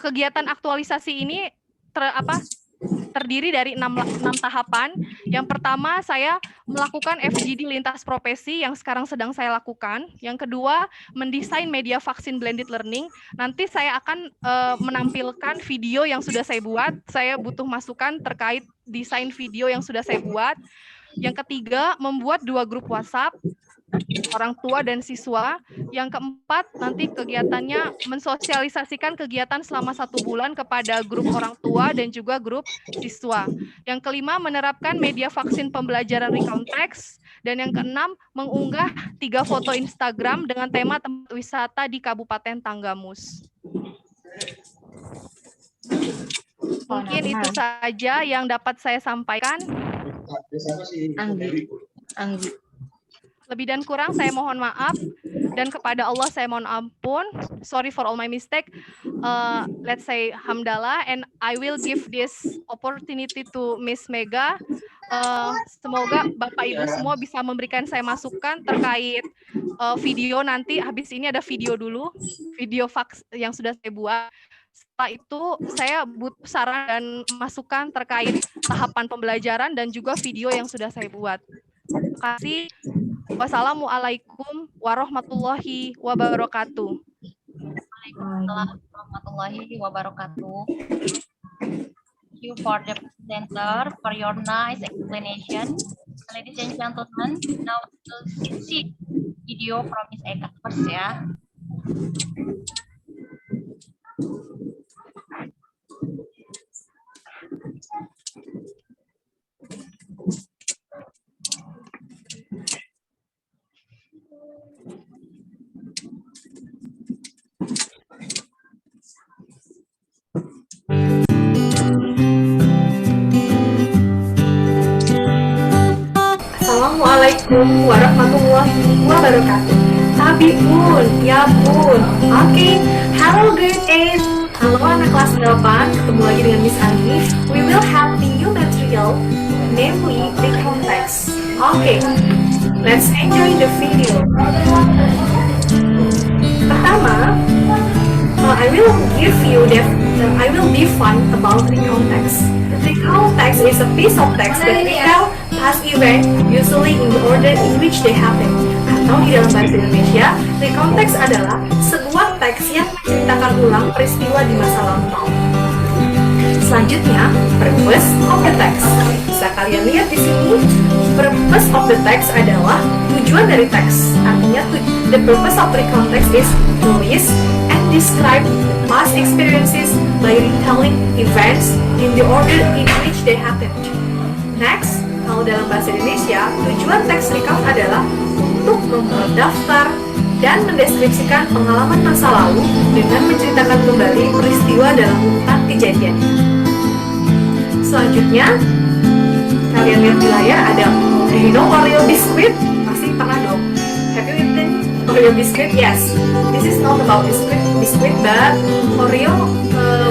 kegiatan aktualisasi ini terdiri dari 6 tahapan. Yang pertama, saya melakukan FGD lintas profesi yang sekarang sedang saya lakukan. Yang kedua, mendesain media vaksin blended learning. Nanti saya akan menampilkan video yang sudah saya buat. Saya butuh masukan terkait desain video yang sudah saya buat. Yang ketiga, membuat 2 grup WhatsApp. orang tua dan siswa. Yang keempat, nanti kegiatannya mensosialisasikan kegiatan selama 1 bulan kepada grup orang tua dan juga grup siswa. Yang kelima, menerapkan media vaksin pembelajaran recount text. Dan yang keenam, mengunggah 3 foto Instagram dengan tema tempat wisata di Kabupaten Tanggamus. Mungkin itu saja yang dapat saya sampaikan. Anggi. Lebih dan kurang saya mohon maaf, dan kepada Allah saya mohon ampun. Sorry for all my mistake. Let's say hamdalah, and I will give this opportunity to Miss Mega. Semoga Bapak Ibu semua bisa memberikan saya masukan terkait video nanti. Habis ini ada video dulu, video fax yang sudah saya buat. Setelah itu saya butuh saran dan masukan terkait tahapan pembelajaran dan juga video yang sudah saya buat. Terima kasih. Wassalamualaikum warahmatullahi wabarakatuh. Waalaikumsalam warahmatullahi wabarakatuh. Thank you for the presenter for your nice explanation. Ladies and gentlemen, now we'll see video from Miss Eka first ya. Assalamualaikum warahmatullahi wabarakatuh. Tapi bun, ya bun. Oke, halo grade 8. Halo anak kelas 8, ketemu lagi dengan Miss Ani. We will have the new material, namely the context. Oke, let's enjoy the video. Pertama, I will define about the context. The context is a piece of text that retell past event, usually in the order in which they happen. Atau di dalam bahasa Indonesia, the context adalah sebuah teks yang menceritakan ulang peristiwa di masa lampau. Selanjutnya, purpose of the text. Bisa kalian lihat di sini, purpose of the text adalah tujuan dari teks. Artinya, the purpose of the context is to list and describe past experiences by retelling events in the order in which they happened. Next, kalau dalam bahasa Indonesia, tujuan teks recount adalah untuk membuat daftar dan mendeskripsikan pengalaman masa lalu dengan menceritakan kembali peristiwa dalam urutan kejadian. Selanjutnya, kalian lihat di layar ada, you know Oreo biscuit? Pasti pernah dong. Have you eaten Oreo biscuit? Yes. This is not about biscuit, but Oreo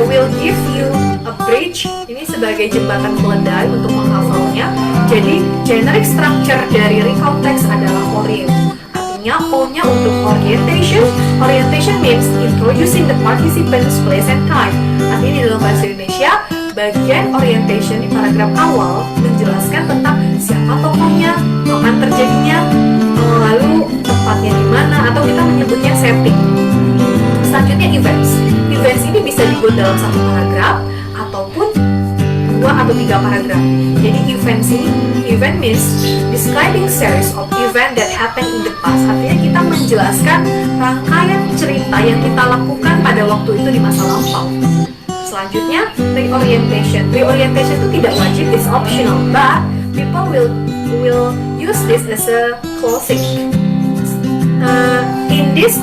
will give you a bridge. Ini sebagai jembatan keledai untuk menghafalnya. Jadi, generic structure dari recount text adalah Oreo. Artinya, O-nya untuk orientation. Orientation means introducing the participants, place, and time. Artinya di dalam bahasa Indonesia, bagian orientation di paragraf awal menjelaskan tentang siapa tokohnya, kapan terjadinya, lalu tempatnya di mana, atau kita menyebutnya setting. Selanjutnya events. Events ini bisa dibuat dalam satu paragraf ataupun 2 atau 3 paragraf. Jadi event means describing series of event that happen in the past. Artinya kita menjelaskan rangkaian cerita yang kita lakukan pada waktu itu di masa lampau. Selanjutnya, reorientation. Reorientation itu tidak wajib, it's optional, but people will use this as a closing. In this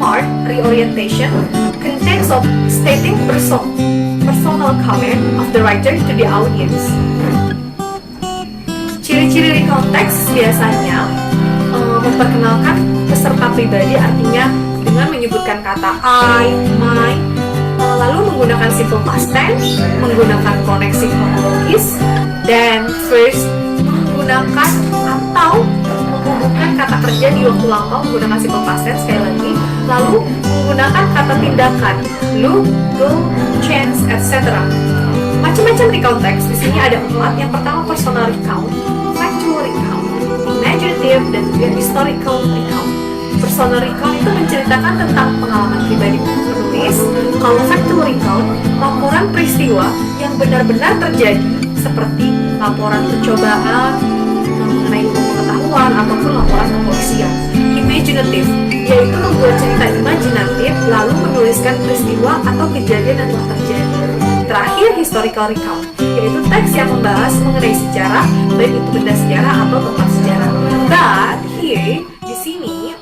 part, reorientation contains of stating personal comment of the writer to the audience. Ciri-ciri recount text biasanya memperkenalkan peserta pribadi, artinya dengan menyebutkan kata I, my, lalu menggunakan simple past tense, menggunakan koneksi kronologis, dan first menggunakan atau menghubungkan kata kerja di waktu lampau menggunakan simple past tense sekali lagi, lalu menggunakan kata tindakan look, go, chance, etc. Macam-macam recount text. Di sini ada 4. Yang pertama personal recount, factual recount, imaginative, dan historical recount. Personal recount itu menceritakan tentang pengalaman pribadi penulis. Kalau factual recount, laporan peristiwa yang benar-benar terjadi, seperti laporan percobaan mengenai ilmu pengetahuan acuan ataupun laporan kepolisian. Imaginative, yaitu membuat cerita imajinatif lalu menuliskan peristiwa atau kejadian yang telah terjadi. Terakhir, historical recount, yaitu teks yang membahas mengenai sejarah, baik itu benda sejarah atau tempat sejarah. But here, di sini,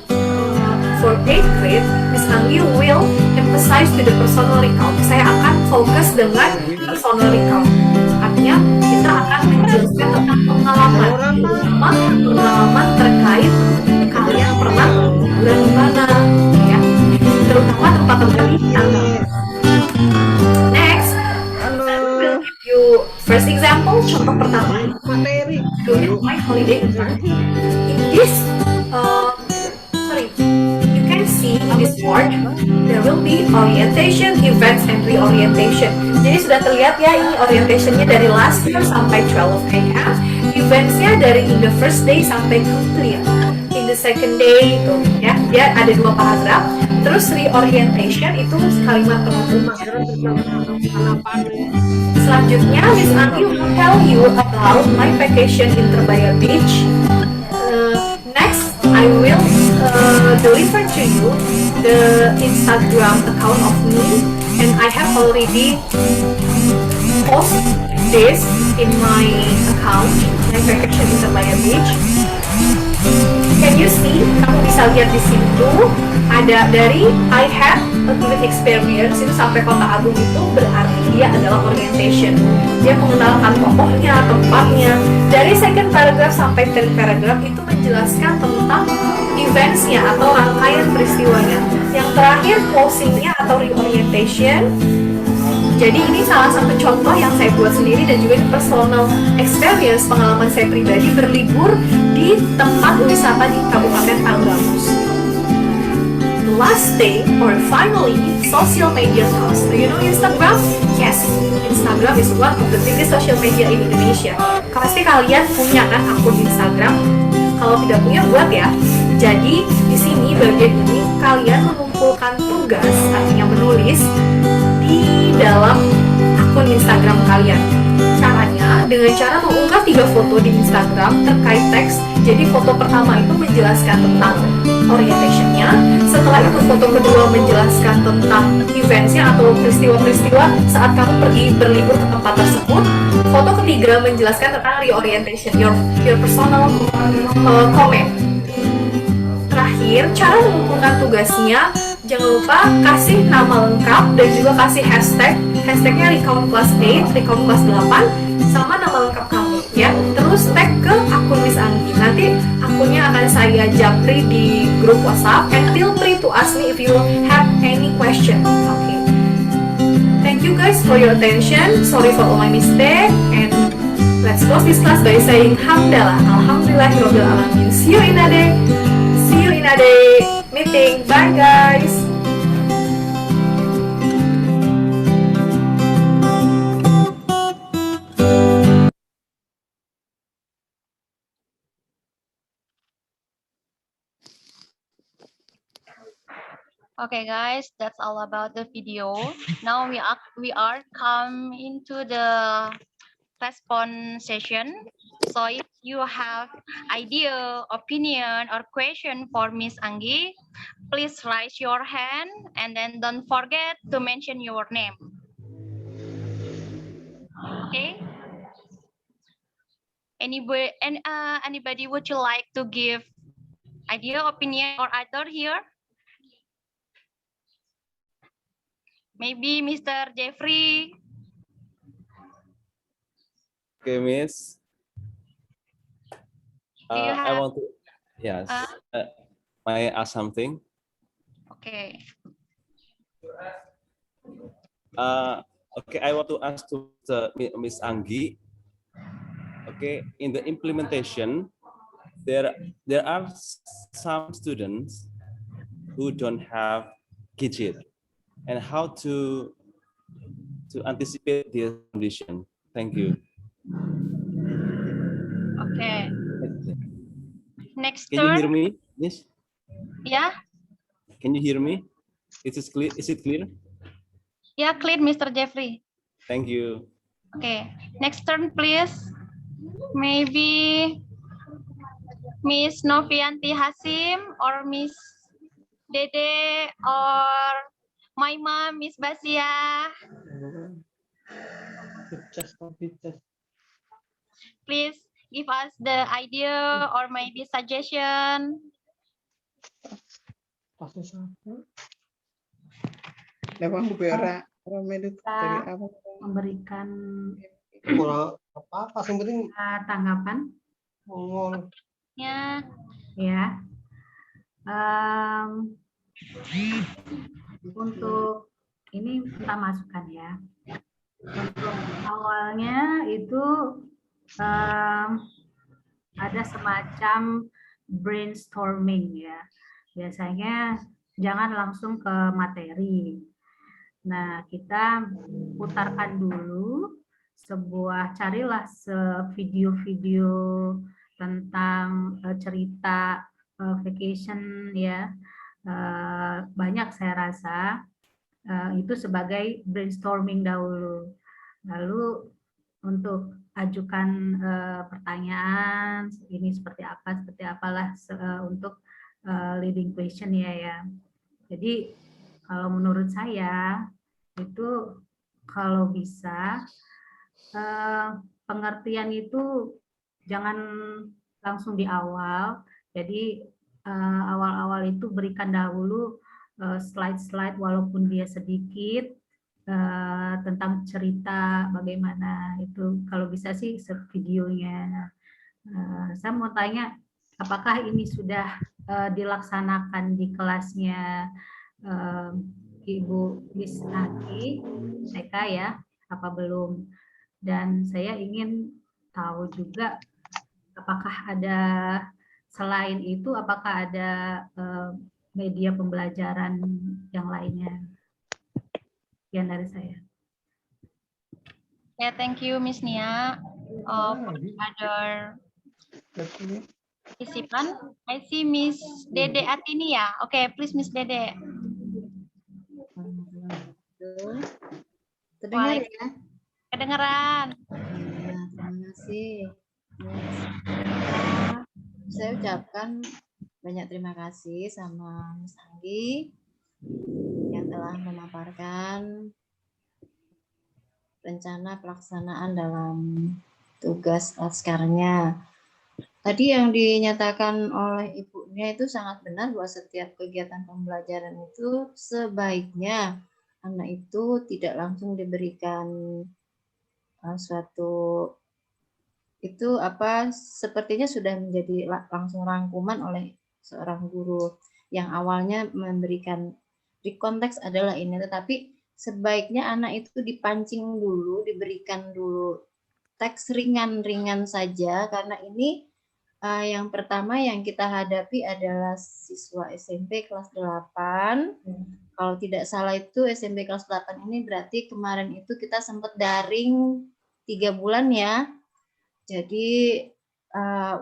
for 8th grade, Miss Anggi will emphasize to the personal recount. Saya akan fokus dengan personal recount. Artinya, kita akan menjelaskan tentang pengalaman terkait kalian pernah liburan di mana, ya, terutama tempat-tempat di tanggal. Next, I will give you first example, contoh pertama. During my holiday in this, you can see in this board, there will be orientation, events, and reorientation. Jadi sudah terlihat ya, ini orientationnya dari last year sampai 12 AM, eventsnya dari in the first day sampai complete. In the second day itu ya, dia ada 2 paragraf. Terus reorientation itu kalimat penutup. Selanjutnya, Miss Anggi will tell you about my vacation in Terbaya Beach. Next, I will deliver to you the Instagram account of me, and I have already posted this in my account, my vacation in Terbaya Beach. Can you see? Kamu bisa lihat di situ ada dari I had a good experience itu sampai Kota Agung, itu berarti dia adalah orientation. Dia mengenalkan tokohnya, tempatnya. Dari second paragraph sampai third paragraph itu menjelaskan tentang eventsnya atau rangkaian peristiwanya. Yang terakhir closingnya atau reorientation. Jadi ini salah satu contoh yang saya buat sendiri dan juga personal experience, pengalaman saya pribadi berlibur di tempat wisata di Kabupaten Tanggamus. Last day or finally, social media posts. Do you know Instagram? Yes, Instagram is one of the biggest social media in Indonesia. Pasti kalian punya kan akun Instagram? Kalau tidak punya, buat ya. Jadi di sini bagian ini kalian mengumpulkan tugas, artinya menulis di dalam akun Instagram kalian. Caranya dengan cara mengunggah 3 foto di Instagram terkait teks. Jadi foto pertama itu menjelaskan tentang orientationnya, setelah itu foto kedua menjelaskan tentang eventsnya atau peristiwa-peristiwa saat kamu pergi berlibur ke tempat tersebut. Foto ketiga menjelaskan tentang reorientation, your personal comment. Terakhir, cara mengumpulkan tugasnya, jangan lupa kasih nama lengkap dan juga kasih hashtag. Hashtagnya recount class 8, recount class 8, sama nama lengkap kamu ya. Terus tag ke akun Miss Anggi. Nanti akunnya akan saya japri di grup WhatsApp, and feel free to ask me if you have any question. Okay. Thank you guys for your attention. Sorry for all my mistake, and let's close this class by saying hamdalah, alhamdulillahirabbil alamin. See you in a day meeting. Bye guys. Okay, guys, that's all about the video. Now we are come into the response session. So if you have idea, opinion, or question for Miss Anggi, please raise your hand and then don't forget to mention your name. Okay. Anybody would you like to give idea, opinion, or other here? Maybe Mr. Jeffrey. Okay, Miss. Do you I have? want to. Yes. May I ask something? Okay. Okay, I want to ask to Miss Anggi. Okay, in the implementation, there are some students who don't have gadget, and how to anticipate this condition. Thank you. Okay. Next Can you hear turn. me, Miss? Yeah. Can you hear me? Is it clear? Is it clear? Yeah, clear, Mr. Jeffrey. Thank you. Okay. Next turn, please. Maybe Miss Novianti Hasim or Miss Dede or my mom, Miss Basia. Please give us the idea or maybe suggestion. Kita memberikan tanggapan Ya, ya. Untuk ini kita masukkan ya. Untuk awalnya itu ada semacam brainstorming ya. Biasanya jangan langsung ke materi. Nah, kita putarkan dulu carilah video-video tentang cerita vacation ya. Banyak saya rasa itu sebagai brainstorming dahulu. Lalu untuk ajukan pertanyaan ini seperti apalah untuk leading question ya. Jadi kalau menurut saya itu kalau bisa pengertian itu jangan langsung di awal. Jadi awal-awal itu berikan dahulu slide-slide walaupun dia sedikit tentang cerita bagaimana itu. Kalau bisa sih videonya. Saya mau tanya apakah ini sudah dilaksanakan di kelasnya Ibu Miss Aki TK ya, apa belum? Dan saya ingin tahu juga apakah ada selain itu apakah ada media pembelajaran yang lainnya. Sekian dari saya. Yeah, thank you, Miss Nia. Other participant, I see Miss Dede Atinia. Okay, please, Miss Dede. Terdengar ya? Kedengeran. Ya, terima kasih. Saya ucapkan banyak terima kasih sama Miss Anggi yang telah memaparkan rencana pelaksanaan dalam tugas Laskarnya. Tadi yang dinyatakan oleh Ibunya itu sangat benar bahwa setiap kegiatan pembelajaran itu sebaiknya anak itu tidak langsung diberikan suatu itu sepertinya sudah menjadi langsung rangkuman oleh seorang guru yang awalnya memberikan di konteks adalah ini, tetapi sebaiknya anak itu dipancing dulu, diberikan dulu teks ringan-ringan saja karena ini yang pertama yang kita hadapi adalah siswa SMP kelas 8. Kalau tidak salah itu SMP kelas 8 ini berarti kemarin itu kita sempat daring 3 bulan ya. Jadi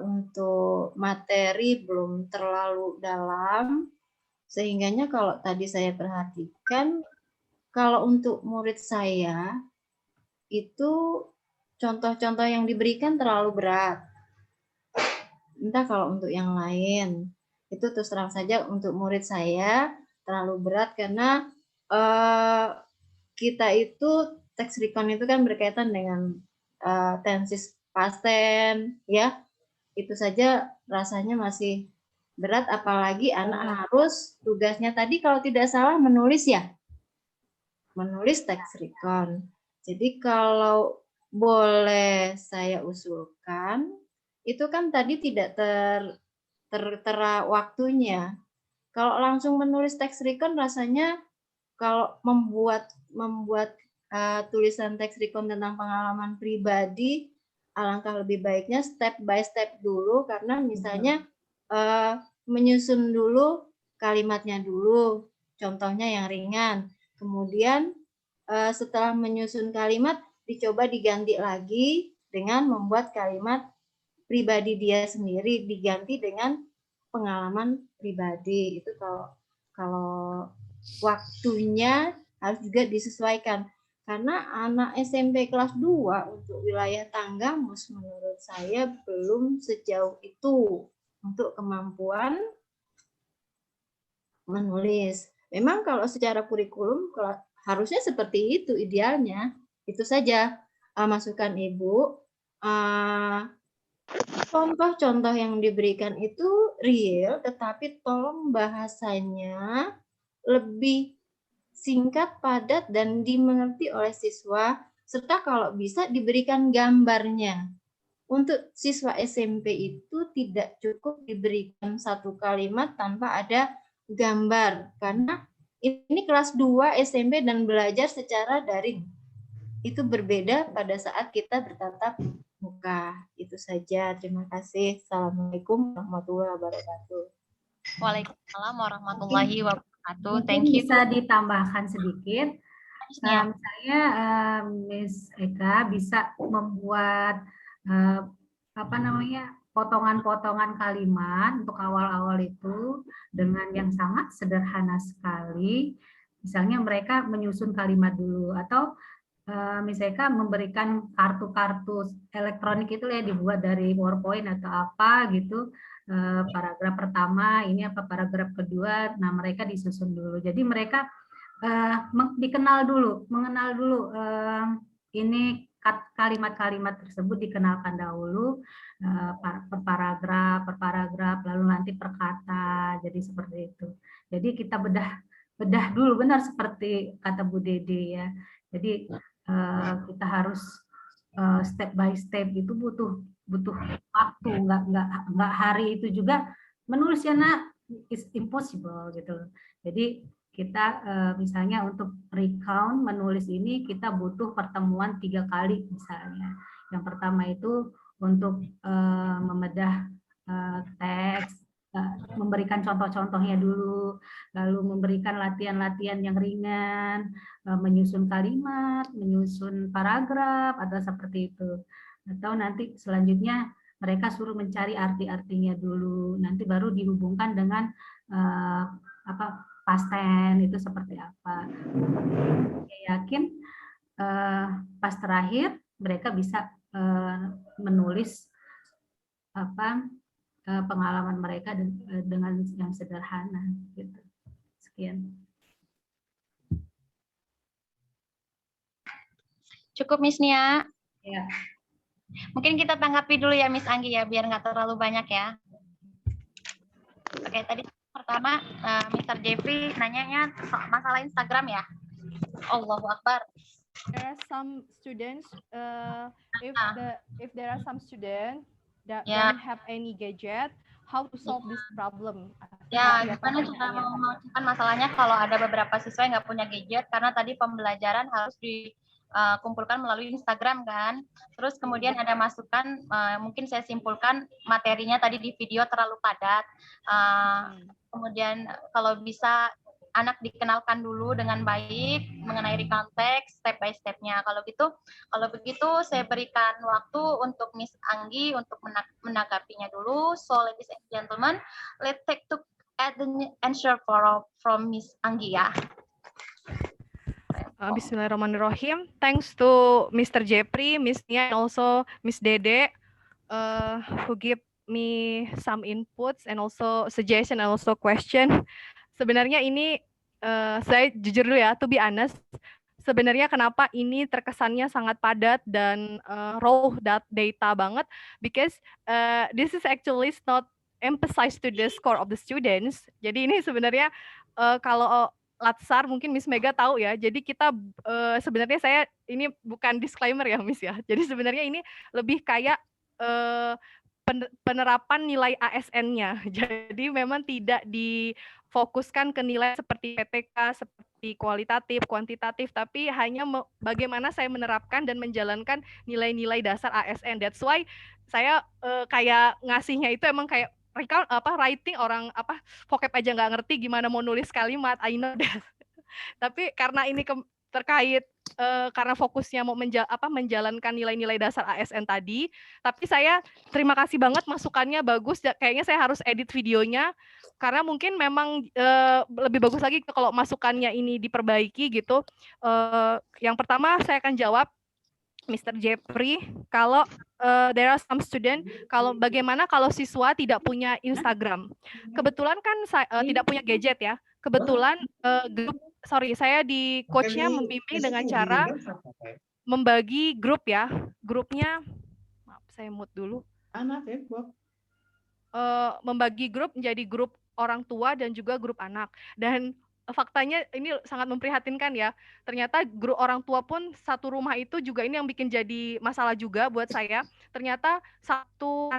untuk materi belum terlalu dalam, sehingganya kalau tadi saya perhatikan, kalau untuk murid saya itu contoh-contoh yang diberikan terlalu berat. Entah kalau untuk yang lain, itu terus terang saja untuk murid saya terlalu berat karena kita itu teks recon itu kan berkaitan dengan tenses past tense ya, itu saja rasanya masih berat, apalagi anak harus tugasnya tadi kalau tidak salah menulis ya, menulis teks recon. Jadi kalau boleh saya usulkan, itu kan tadi tidak tertera waktunya. Kalau langsung menulis teks recon rasanya kalau membuat tulisan teks recon tentang pengalaman pribadi, alangkah lebih baiknya step by step dulu, karena misalnya menyusun dulu kalimatnya dulu, contohnya yang ringan. Kemudian setelah menyusun kalimat, dicoba diganti lagi dengan membuat kalimat pribadi dia sendiri, diganti dengan pengalaman pribadi. Itu kalau waktunya harus juga disesuaikan. Karena anak SMP kelas 2 untuk wilayah Tanggamus menurut saya belum sejauh itu untuk kemampuan menulis. Memang kalau secara kurikulum harusnya seperti itu idealnya. Itu saja masukan Ibu. Contoh-contoh yang diberikan itu real, tetapi tolong bahasanya lebih singkat, padat, dan dimengerti oleh siswa, serta kalau bisa diberikan gambarnya. Untuk siswa SMP itu tidak cukup diberikan satu kalimat tanpa ada gambar, karena ini kelas 2 SMP dan belajar secara daring. Itu berbeda pada saat kita bertatap muka. Itu saja. Terima kasih. Assalamualaikum warahmatullahi wabarakatuh. Waalaikumsalam warahmatullahi wabarakatuh. Mungkin Thank you. bisa ditambahkan sedikit. Misalnya Miss Eka bisa membuat potongan-potongan kalimat untuk awal-awal itu dengan yang sangat sederhana sekali. Misalnya mereka menyusun kalimat dulu, atau misalnya memberikan kartu-kartu elektronik itu ya, dibuat dari PowerPoint atau apa gitu. Paragraf pertama ini apa, paragraf kedua, nah mereka disusun dulu. Jadi mereka mengenal dulu ini kalimat-kalimat tersebut dikenalkan dahulu per paragraf, lalu nanti per kata. Jadi seperti itu. Jadi kita bedah dulu, benar seperti kata Bu Dede ya. Jadi kita harus step by step, itu butuh waktu, nggak hari itu juga menulisnya, nak, is impossible gitu. Jadi kita misalnya untuk recount menulis ini kita butuh pertemuan 3 kali misalnya. Yang pertama itu untuk membedah teks, memberikan contoh-contohnya dulu, lalu memberikan latihan-latihan yang ringan, menyusun kalimat, menyusun paragraf, atau seperti itu. Atau nanti selanjutnya mereka suruh mencari arti-artinya dulu, nanti baru dihubungkan dengan past tense itu seperti apa. Saya yakin pas terakhir mereka bisa menulis pengalaman mereka dengan yang sederhana gitu. Sekian. Cukup Miss Nia. Ya. Mungkin kita tanggapi dulu ya Miss Anggi ya, biar nggak terlalu banyak ya. Oke, tadi pertama Mr. Jeffrey nanyanya masalah Instagram ya. Allahu Akbar. There are some students, if there are some students that don't have any gadget, how to solve this problem? Ya, gimana cara memecahkan masalahnya kalau ada beberapa siswa yang nggak punya gadget, karena tadi pembelajaran harus dikumpulkan melalui Instagram kan. Terus kemudian ada masukan, mungkin saya simpulkan materinya tadi di video terlalu padat. Kemudian kalau bisa anak dikenalkan dulu dengan baik mengenai konteks step by step-nya. Kalau begitu saya berikan waktu untuk Miss Anggi untuk menanggapinya dulu. So ladies and gentlemen, let's take to add the answer from Miss Anggi ya. Bismillahirrahmanirrahim. Thanks to Mr. Jeffrey, Miss Nia, and also Miss Dede who give me some inputs and also suggestion and also question. Sebenarnya ini saya jujur dulu ya, to be honest, sebenarnya kenapa ini terkesannya sangat padat dan raw data banget, because this is actually not emphasized to the score of the students. Jadi ini sebenarnya kalau Latsar mungkin Miss Mega tahu ya. Jadi kita sebenarnya saya ini bukan disclaimer ya Miss ya. Jadi sebenarnya ini lebih kayak penerapan nilai ASN-nya. Jadi memang tidak difokuskan ke nilai seperti PTK, seperti kualitatif, kuantitatif, tapi hanya bagaimana saya menerapkan dan menjalankan nilai-nilai dasar ASN. That's why saya kayak ngasihnya itu emang kayak writing orang vocab aja nggak ngerti gimana mau nulis kalimat, I know that. Tapi karena ini terkait karena fokusnya mau menjalankan nilai-nilai dasar ASN tadi. Tapi saya terima kasih banget masukannya bagus. Kayaknya saya harus edit videonya karena mungkin memang lebih bagus lagi kalau masukannya ini diperbaiki gitu. Yang pertama saya akan jawab Mr. Jeffrey, kalau there are some student, kalau bagaimana kalau siswa tidak punya Instagram? Kebetulan kan tidak punya gadget ya. Kebetulan saya di coachnya membimbing dengan cara membagi grup ya. Grupnya, maaf saya mute dulu. Membagi grup menjadi grup orang tua dan juga grup anak. Dan faktanya ini sangat memprihatinkan ya. Ternyata grup orang tua pun satu rumah itu juga ini yang bikin jadi masalah juga buat saya. Ternyata satu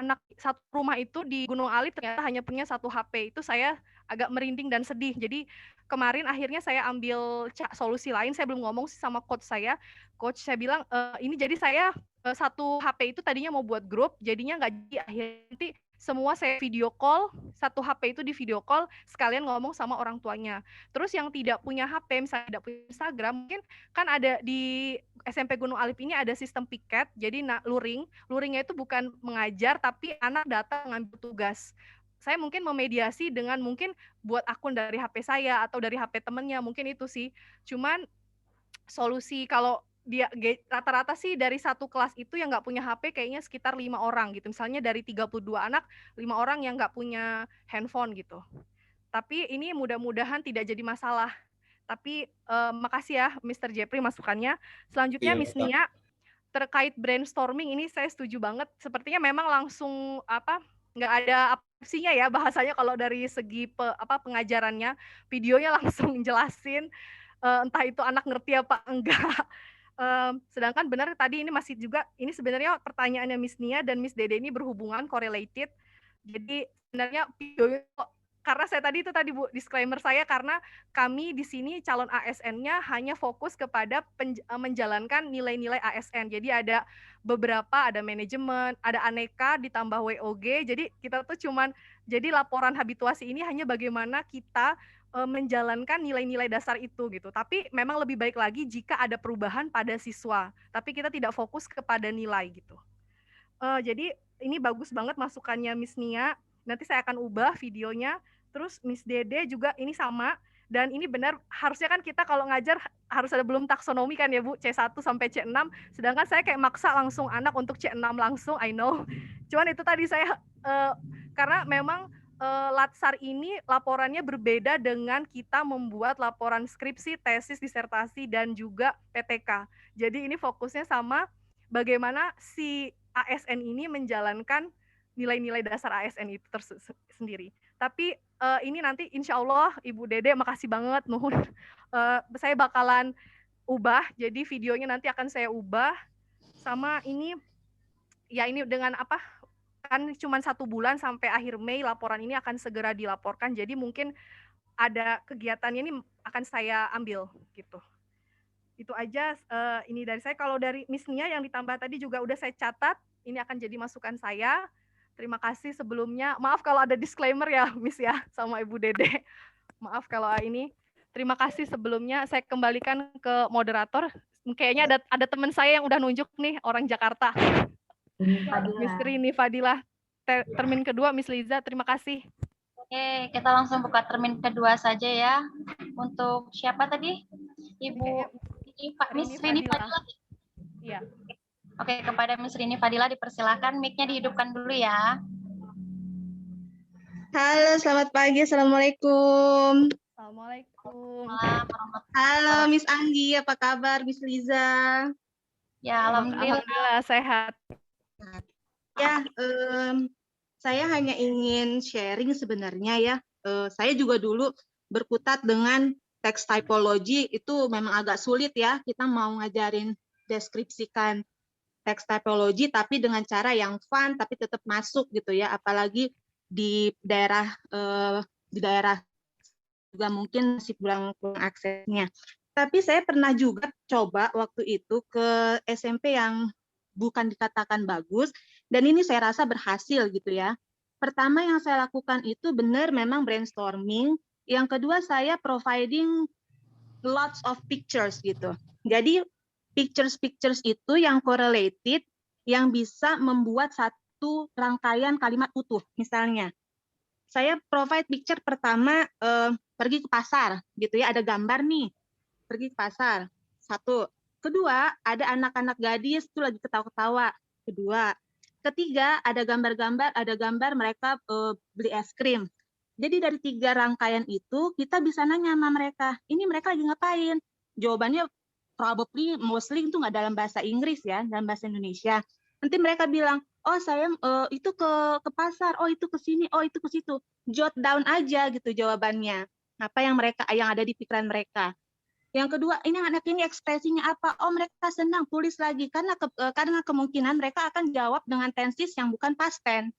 rumah itu di Gunung Ali ternyata hanya punya satu HP. Itu saya agak merinding dan sedih. Jadi kemarin akhirnya saya ambil solusi lain. Saya belum ngomong sih sama coach saya. Coach saya bilang ini jadi saya satu HP itu tadinya mau buat grup, jadinya nggak jadi. Akhirnya nanti semua saya video call, satu HP itu di video call, sekalian ngomong sama orang tuanya. Terus yang tidak punya HP, misalnya tidak punya Instagram, mungkin kan ada di SMP Gunung Alif ini ada sistem piket, jadi luring. Luringnya itu bukan mengajar, tapi anak datang mengambil tugas. Saya mungkin memediasi dengan mungkin buat akun dari HP saya atau dari HP temennya, mungkin itu sih. Cuman solusi kalau dia rata-rata sih dari satu kelas itu yang nggak punya HP kayaknya sekitar 5 orang gitu. Misalnya dari 32 anak, 5 orang yang nggak punya handphone gitu. Tapi ini mudah-mudahan tidak jadi masalah. Tapi makasih ya Mr. Jeffrey masukannya. Selanjutnya Miss Nia, terkait brainstorming ini saya setuju banget. Sepertinya memang langsung nggak ada opsinya ya bahasanya kalau dari segi pengajarannya. Videonya langsung jelasin entah itu anak ngerti apa enggak. Sedangkan benar tadi ini masih juga, ini sebenarnya pertanyaannya Miss Nia dan Miss Dede ini berhubungan, correlated. Jadi sebenarnya video karena saya tadi Bu, disclaimer saya karena kami di sini calon ASN-nya hanya fokus kepada menjalankan nilai-nilai ASN. Jadi ada beberapa, ada manajemen, ada aneka ditambah WOG. Jadi kita tuh jadi laporan habituasi ini hanya bagaimana kita menjalankan nilai-nilai dasar itu gitu. Tapi memang lebih baik lagi jika ada perubahan pada siswa. Tapi kita tidak fokus kepada nilai gitu. Jadi ini bagus banget masukannya Miss Nia. Nanti saya akan ubah videonya. Terus Miss Dede juga ini sama. Dan ini benar, harusnya kan kita kalau ngajar harus ada belum taksonomi kan ya Bu, C1 sampai C6. Sedangkan saya kayak maksa langsung anak untuk C6 langsung, I know. Cuman itu tadi saya, karena memang Latsar ini laporannya berbeda dengan kita membuat laporan skripsi, tesis, disertasi, dan juga PTK. Jadi ini fokusnya sama bagaimana si ASN ini menjalankan nilai-nilai dasar ASN itu sendiri. Tapi ini nanti insya Allah Ibu Dede makasih banget nuhun. Saya bakalan ubah, jadi videonya nanti akan saya ubah. Sama ini, ya ini dengan kan cuma 1 bulan sampai akhir Mei laporan ini akan segera dilaporkan. Jadi mungkin ada kegiatannya ini akan saya ambil gitu. Itu aja ini dari saya. Kalau dari Miss Nia yang ditambah tadi juga udah saya catat. Ini akan jadi masukan saya. Terima kasih sebelumnya. Maaf kalau ada disclaimer ya Miss ya sama Ibu Dede. Maaf kalau ini. Terima kasih sebelumnya. Saya kembalikan ke moderator. Kayaknya ada teman saya yang udah nunjuk nih orang Jakarta. Miss Rini Fadilah, termin kedua Miss Liza, terima kasih. Oke, kita langsung buka termin kedua saja ya. Untuk siapa tadi? Ibu Miss Rini Fadilah. Iya. Oke, kepada Miss Rini Fadilah dipersilakan mic-nya dihidupkan dulu ya. Halo, selamat pagi. Assalamualaikum. Assalamualaikum. Halo Miss Anggi, apa kabar Miss Liza? Ya, alhamdulillah sehat. Ya, saya hanya ingin sharing sebenarnya ya. Saya juga dulu berkutat dengan teks typology, itu memang agak sulit ya. Kita mau ngajarin deskripsikan teks typology, tapi dengan cara yang fun, tapi tetap masuk gitu ya. Apalagi di daerah juga mungkin masih kurang aksesnya. Tapi saya pernah juga coba waktu itu ke SMP yang bukan dikatakan bagus, dan ini saya rasa berhasil gitu ya. Pertama yang saya lakukan itu benar memang brainstorming, yang kedua saya providing lots of pictures gitu. Jadi pictures itu yang correlated, yang bisa membuat satu rangkaian kalimat utuh. Misalnya, saya provide picture pertama, pergi ke pasar, gitu ya, ada gambar nih, pergi ke pasar, satu. Kedua, ada anak-anak gadis itu lagi ketawa-ketawa, kedua. Ketiga, ada gambar mereka beli es krim. Jadi dari 3 rangkaian itu, kita bisa nanya sama mereka, ini mereka lagi ngapain? Jawabannya probably, mostly itu nggak dalam bahasa Inggris ya, dalam bahasa Indonesia. Nanti mereka bilang, oh saya itu ke pasar, oh itu ke sini, oh itu ke situ. Jot down aja gitu jawabannya. Apa yang ada di pikiran mereka. Yang kedua, ini anak ini ekspresinya apa? Oh mereka senang, tulis lagi. Karena kemungkinan mereka akan jawab dengan tenses yang bukan past tense.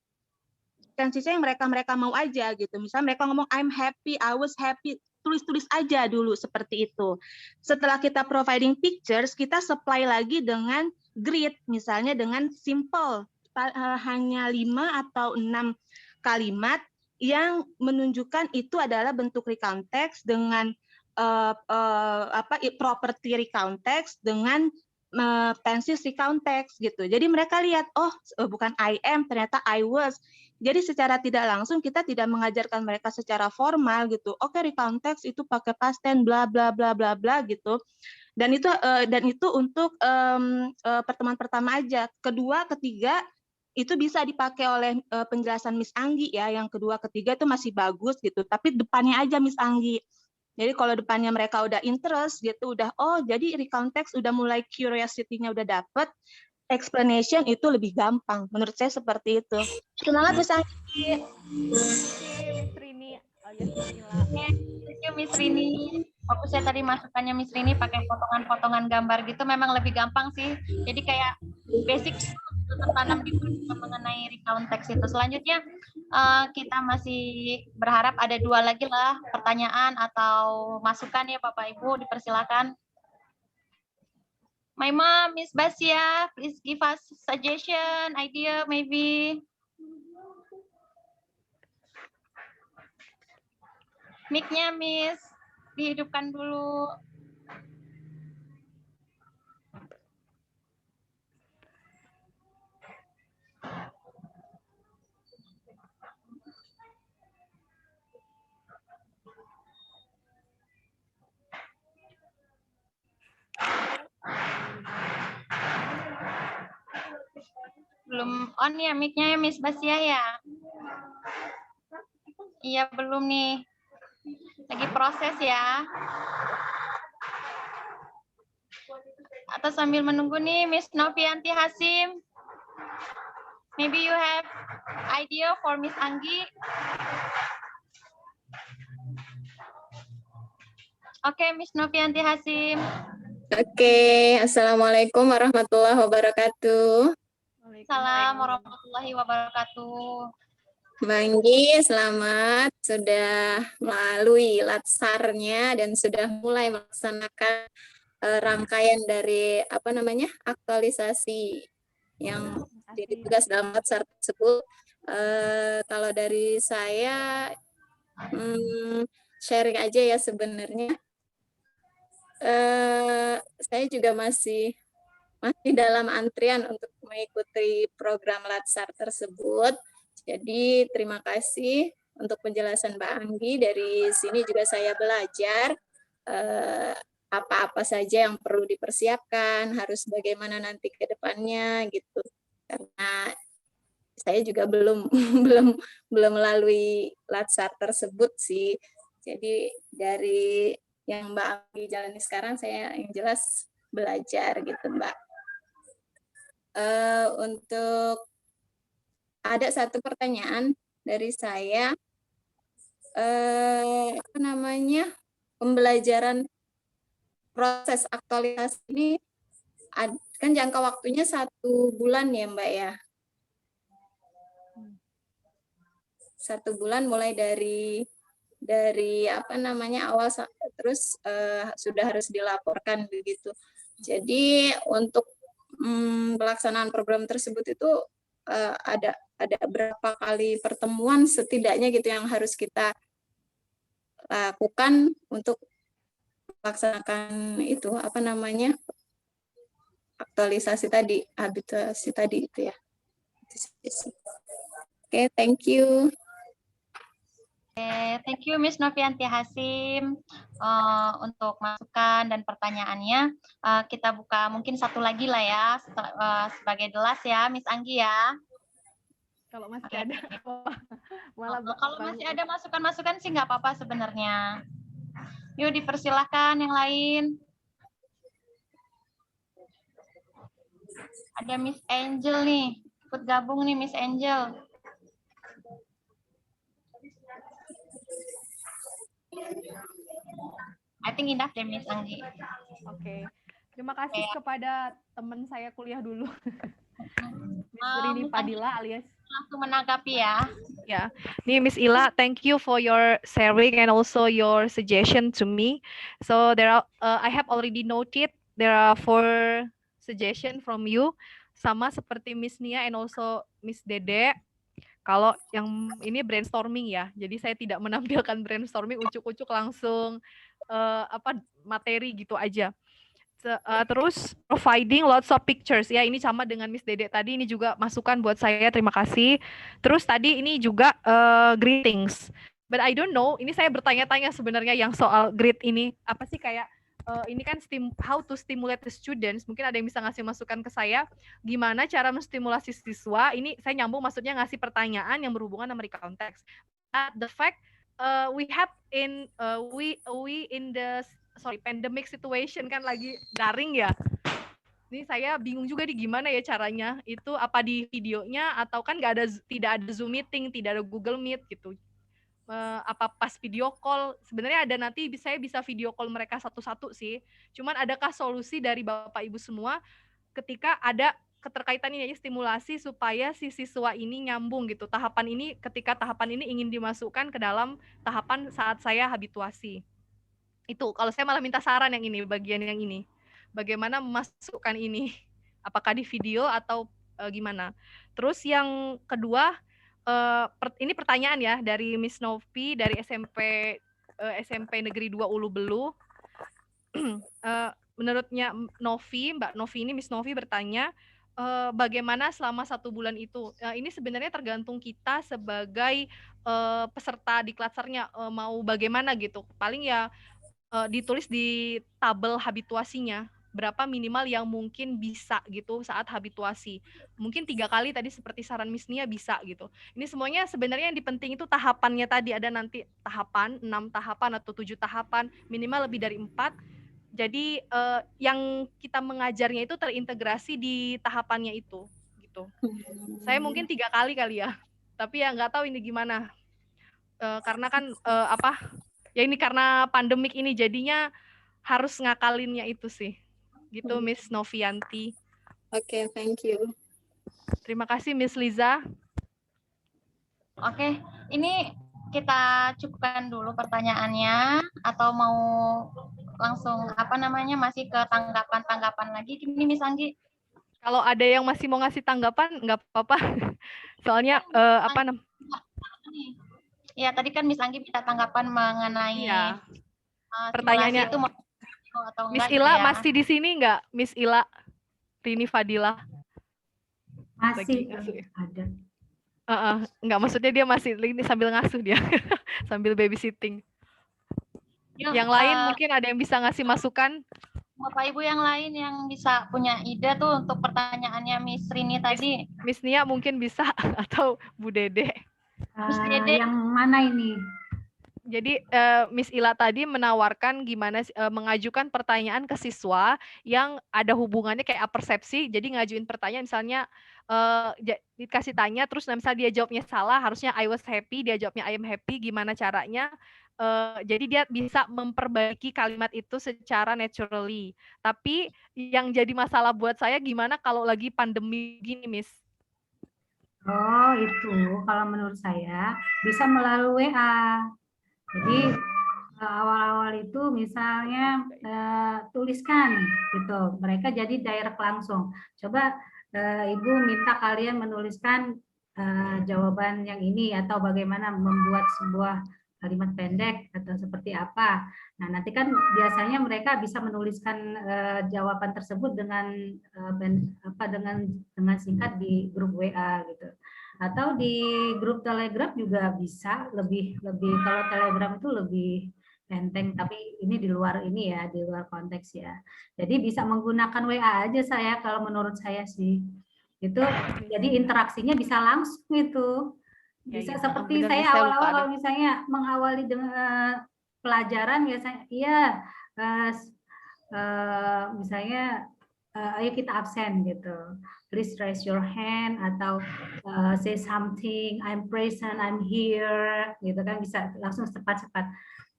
Tensesnya yang mereka mau aja gitu. Misalnya mereka ngomong I'm happy, I was happy, tulis-tulis aja dulu seperti itu. Setelah kita providing pictures, kita supply lagi dengan grid, misalnya dengan simple, hanya 5 atau 6 kalimat yang menunjukkan itu adalah bentuk recount text dengan property recount text dengan tenses recount text gitu. Jadi mereka lihat, oh bukan I am, ternyata I was. Jadi secara tidak langsung kita tidak mengajarkan mereka secara formal gitu. Oke, recount text itu pakai past tense bla bla bla bla bla gitu. Dan itu untuk pertemuan pertama aja. Kedua, ketiga itu bisa dipakai oleh penjelasan Miss Anggi ya. Yang kedua, ketiga itu masih bagus gitu. Tapi depannya aja Miss Anggi. Jadi kalau depannya mereka udah interest gitu, udah jadi recount text udah mulai curiosity-nya udah dapet, explanation itu lebih gampang. Menurut saya seperti itu. Semangat Miss Anggi. Miss Rini. Thank you Miss Rini. Fokus saya tadi masukannya Miss Rini pakai potongan-potongan gambar gitu memang lebih gampang sih. Jadi kayak basic tertanam di mengenai recount text itu. Selanjutnya kita masih berharap ada 2 lagi lah pertanyaan atau masukan ya Bapak Ibu, dipersilakan. My mom, Miss Basia, please give us suggestion, idea maybe. Mic-nya Miss, dihidupkan dulu. Belum on ya mic-nya ya Miss Basia ya? Iya belum nih. Lagi proses ya. Atau sambil menunggu nih Miss Novianti Hasim. Maybe you have idea for Miss Anggi. Oke, Miss Novianti Hasim. Oke, Assalamualaikum warahmatullahi wabarakatuh. Salam warahmatullahi wabarakatuh. Mbak Anggi, selamat sudah melalui latsarnya dan sudah mulai melaksanakan rangkaian dari aktualisasi yang jadi tugas dalam latsar tersebut. Kalau dari saya sharing aja ya sebenarnya. Saya juga masih dalam antrian untuk mengikuti program latsar tersebut. Jadi terima kasih untuk penjelasan Mbak Anggi. Dari sini juga saya belajar apa-apa saja yang perlu dipersiapkan, harus bagaimana nanti ke depannya gitu. Karena saya juga belum melalui latsar tersebut sih. Jadi dari yang Mbak Anggi jalani sekarang saya yang jelas belajar gitu Mbak. Untuk ada satu pertanyaan dari saya, pembelajaran proses aktualisasi ini kan jangka waktunya 1 bulan ya Mbak ya. 1 bulan mulai dari awal terus sudah harus dilaporkan begitu. Jadi untuk pelaksanaan program tersebut itu ada berapa kali pertemuan setidaknya gitu yang harus kita lakukan untuk melaksanakan itu aktualisasi tadi, habituasi tadi itu ya. Oke, thank you. Thank you Miss Novianti Hasim untuk masukan dan pertanyaannya. Kita buka mungkin satu lagi lah ya sebagai the last ya, Miss Anggi ya. Kalau masih ada, malah kalau masih ada masukan-masukan sih nggak apa-apa sebenarnya. Yuk dipersilahkan yang lain. Ada Miss Angel nih, ikut gabung nih Miss Angel. I think enough deh Miss Anggi. Oke. Terima kasih kepada teman saya kuliah dulu. Miss Rini Fadila alias langsung menanggapi ya. Ya, nih Miss Ila, thank you for your sharing and also your suggestion to me. So there are, I have already noted there are 4 suggestion from you, sama seperti Miss Nia and also Miss Dede. Kalau yang ini brainstorming ya, jadi saya tidak menampilkan brainstorming ucuk-ucuk langsung materi gitu aja. Terus providing lots of pictures ya, ini sama dengan Miss Dede tadi, ini juga masukan buat saya, terima kasih. Terus tadi ini juga greetings, but I don't know, ini saya bertanya-tanya sebenarnya yang soal greet ini apa sih, kayak ini kan how to stimulate the students, mungkin ada yang bisa ngasih masukan ke saya gimana cara menstimulasi siswa. Ini saya nyambung, maksudnya ngasih pertanyaan yang berhubungan sama konteks. The fact we have in we in the pandemic situation kan, lagi daring ya. Ini saya bingung juga di gimana ya caranya. Itu apa di videonya atau kan tidak ada Zoom meeting, tidak ada Google Meet gitu. Apa pas video call? Sebenarnya ada, nanti saya bisa video call mereka satu-satu sih. Cuman adakah solusi dari Bapak Ibu semua ketika ada keterkaitan ini, stimulasi supaya si siswa ini nyambung gitu. Ketika tahapan ini ingin dimasukkan ke dalam tahapan saat saya habituasi. Itu kalau saya malah minta saran yang ini, bagian yang ini, bagaimana memasukkan ini, apakah di video atau gimana. Terus yang kedua, ini pertanyaan ya dari Miss Novi dari SMP Negeri 2 Ulu Belu. Menurutnya Novi, Mbak Novi ini, Miss Novi bertanya bagaimana selama 1 bulan itu. Ini sebenarnya tergantung kita sebagai peserta di klasernya mau bagaimana gitu. Paling ya ditulis di tabel habituasinya berapa minimal yang mungkin bisa gitu saat habituasi. Mungkin 3 kali tadi seperti saran Miss Nia bisa gitu. Ini semuanya sebenarnya yang penting itu tahapannya tadi, ada nanti tahapan 6 tahapan atau 7 tahapan, minimal lebih dari 4. Jadi yang kita mengajarnya itu terintegrasi di tahapannya itu gitu. Saya mungkin 3 kali ya. Tapi ya nggak tahu ini gimana. Karena kan ya ini karena pandemik ini jadinya harus ngakalinnya itu sih. Gitu Miss Novianti. Oke, thank you. Terima kasih Miss Liza. Oke, ini kita cukupkan dulu pertanyaannya atau mau langsung masih ke tanggapan lagi ini Miss Anggi? Kalau ada yang masih mau ngasih tanggapan nggak apa-apa. Soalnya Ya, tadi kan Miss Anggi minta tanggapan mengenai pertanyaannya itu atau Miss enggak, Ila gitu ya. masih di sini nggak? Miss Ila Rini Fadila Masih ada. Nggak, maksudnya dia masih ini sambil ngasuh dia sambil babysitting. Yang lain mungkin ada yang bisa ngasih masukan. Bapak Ibu yang lain yang bisa punya ide tuh untuk pertanyaannya Miss Rini tadi. Miss Nia mungkin bisa atau Bu Dede. Yang mana ini? Jadi Miss Ila tadi menawarkan gimana mengajukan pertanyaan ke siswa yang ada hubungannya kayak persepsi. Jadi ngajuin pertanyaan misalnya dikasih tanya terus misalnya dia jawabnya salah, harusnya I was happy, dia jawabnya I am happy, gimana caranya? Jadi dia bisa memperbaiki kalimat itu secara naturally. Tapi yang jadi masalah buat saya gimana kalau lagi pandemi gini, Miss? Oh, itu kalau menurut saya bisa melalui WA. Jadi awal-awal itu misalnya tuliskan gitu, mereka jadi direct langsung. Coba Ibu minta kalian menuliskan jawaban yang ini atau bagaimana membuat sebuah kalimat pendek atau seperti apa. Nah, nanti kan biasanya mereka bisa menuliskan jawaban tersebut dengan dengan singkat di grup WA gitu. Atau di grup Telegram juga bisa, lebih kalau Telegram itu lebih enteng, tapi ini di luar ini ya, di luar konteks ya. Jadi bisa menggunakan WA aja saya kalau menurut saya sih. Itu jadi interaksinya bisa langsung itu. Bisa seperti saya awal-awal kalau misalnya mengawali dengan pelajaran biasanya iya misalnya ayo kita absen gitu. Please raise your hand atau say something, I'm present, I'm here gitu kan, bisa langsung cepat-cepat.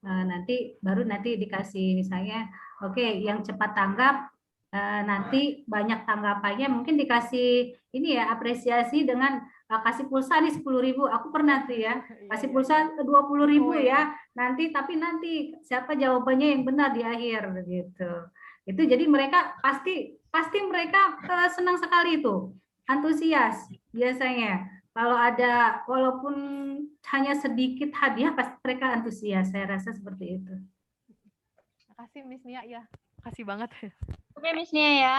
Nanti dikasih misalnya oke, yang cepat tanggap nanti banyak tanggapannya, mungkin dikasih ini ya, apresiasi dengan kasih pulsa nih 10.000. Aku pernah tuh ya kasih pulsa 20.000 ya. Nanti siapa jawabannya yang benar di akhir gitu. Itu jadi mereka pasti mereka senang sekali itu, antusias biasanya. Kalau ada walaupun hanya sedikit hadiah pasti mereka antusias. Saya rasa seperti itu. Terima kasih Miss Nia ya. Kasih banget. Oke, Miss Nia ya.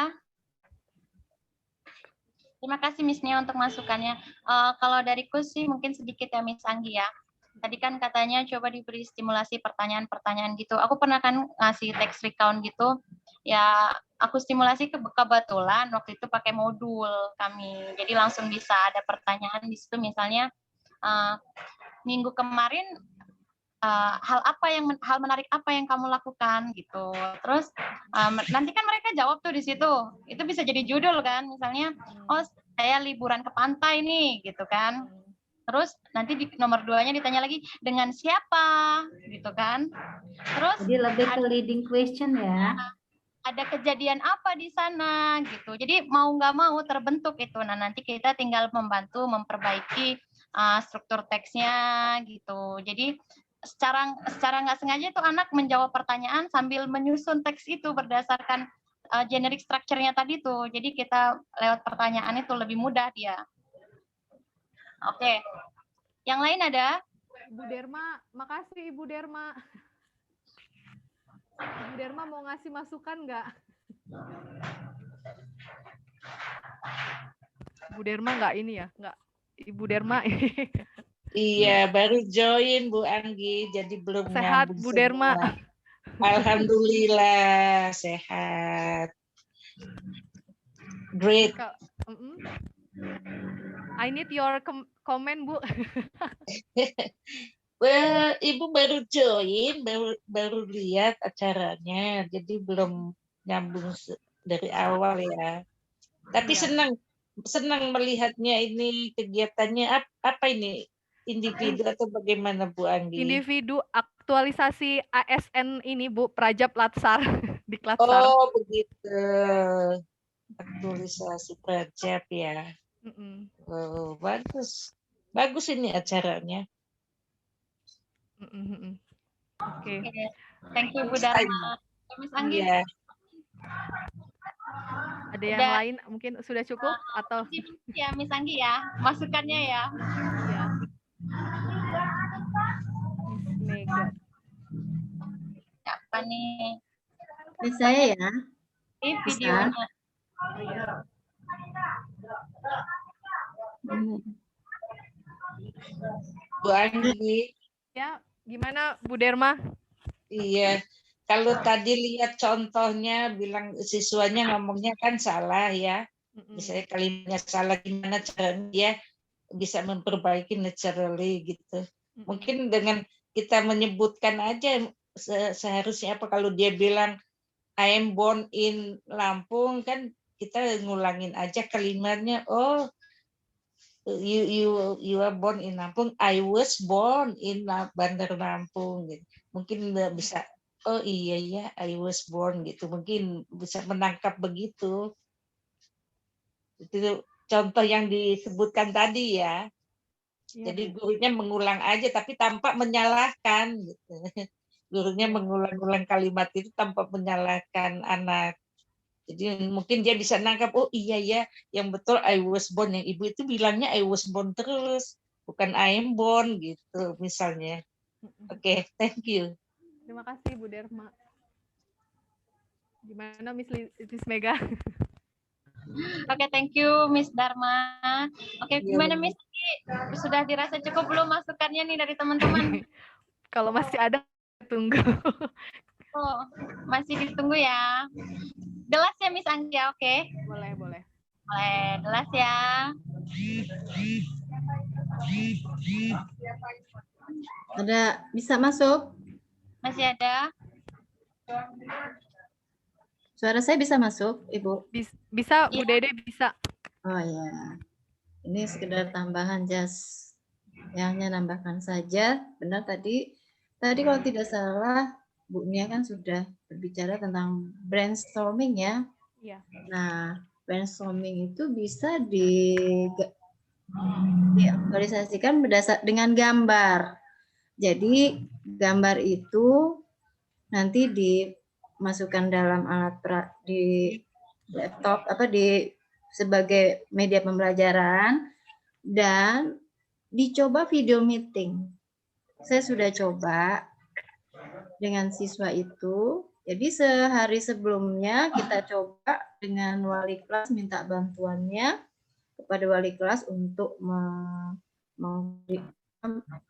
Terima kasih Miss Nia untuk masukannya. Kalau dariku sih mungkin sedikit ya Miss Anggi ya. Tadi kan katanya coba diberi stimulasi pertanyaan-pertanyaan gitu. Aku pernah kan ngasih text recount gitu. Ya, aku stimulasi kebetulan waktu itu pakai modul kami. Jadi langsung bisa ada pertanyaan di situ, misalnya minggu kemarin hal menarik apa yang kamu lakukan gitu. Terus nanti kan mereka jawab tuh di situ. Itu bisa jadi judul kan, misalnya oh saya liburan ke pantai nih gitu kan. Terus nanti di nomor 2-nya ditanya lagi dengan siapa gitu kan. Terus jadi lebih ke leading question ya. Ada kejadian apa di sana gitu. Jadi mau nggak mau terbentuk itu. Nah, nanti kita tinggal membantu memperbaiki struktur teksnya gitu. Jadi secara nggak sengaja itu anak menjawab pertanyaan sambil menyusun teks itu berdasarkan generic structure-nya tadi tuh. Jadi kita lewat pertanyaan itu lebih mudah dia. Oke. Yang lain ada? Ibu Derma, makasih Ibu Derma. Ibu Derma mau ngasih masukan nggak? Ibu Derma nggak ini ya? Nggak. Ibu Derma. Iya, baru join Bu Anggi, jadi belum sehat Bu Derma. Alhamdulillah sehat. Great. I need your comment Bu. Well, Ibu baru join, baru lihat acaranya, jadi belum nyambung dari awal ya. Tapi senang melihatnya ini kegiatannya apa ini? Individu atau bagaimana Bu Anggi? Individu aktualisasi ASN ini Bu, Prajab Latsar di Latsar. Oh begitu, aktualisasi Prajab ya. Oh, bagus ini acaranya. Oke. Thank you Bu Dharma. Miss Anggi. Yeah. Ada yang lain mungkin sudah cukup atau? Ya Miss Anggi ya, masukannya ya. Ya. Miss Mega. Apa nih? Ini saya ya. Ini videonya. Bu Anggi. Ya, gimana Bu Derma? Iya, kalau tadi lihat contohnya bilang siswanya ngomongnya kan salah ya. Misalnya kalimatnya salah, gimana caranya dia bisa memperbaiki naturally gitu. Mungkin dengan kita menyebutkan aja seharusnya apa, kalau dia bilang I am born in Lampung, kan kita ngulangin aja kalimatnya. Oh, you are born in Lampung, I was born in Bandar Lampung gitu. Mungkin bisa oh iya ya I was born gitu, mungkin bisa menangkap begitu. Itu contoh yang disebutkan tadi ya. Jadi gurunya mengulang aja tapi tanpa menyalahkan gitu. Gurunya mengulang-ulang kalimat itu tanpa menyalahkan anak. Jadi mungkin dia bisa nangkap, oh iya ya, yang betul I was born. Yang ibu itu bilangnya I was born terus, bukan I am born gitu misalnya. Oke, thank you. Terima kasih Bu Derma. Gimana Miss Mega? Oke, thank you Miss Dharma. Oke, gimana Miss? Sudah dirasa cukup belum masukannya nih dari teman-teman? Kalau masih ada, tunggu. Oh, masih ditunggu ya. Jelas ya Miss Anggia, oke? Boleh, boleh. Boleh, jelas ya. Ada bisa masuk? Masih ada? Suara saya bisa masuk, Ibu? Bisa, Bu Dede bisa. Oh ya, ini sekedar tambahan just yang hanya nambahkan saja. Benar tadi kalau tidak salah Bu Nia kan sudah berbicara tentang brainstorming ya. Iya. Nah, brainstorming itu bisa diaktualisasikan dengan gambar. Jadi gambar itu nanti dimasukkan dalam alat di laptop sebagai media pembelajaran dan dicoba video meeting. Saya sudah coba dengan siswa itu. Jadi sehari sebelumnya kita coba dengan wali kelas, minta bantuannya kepada wali kelas untuk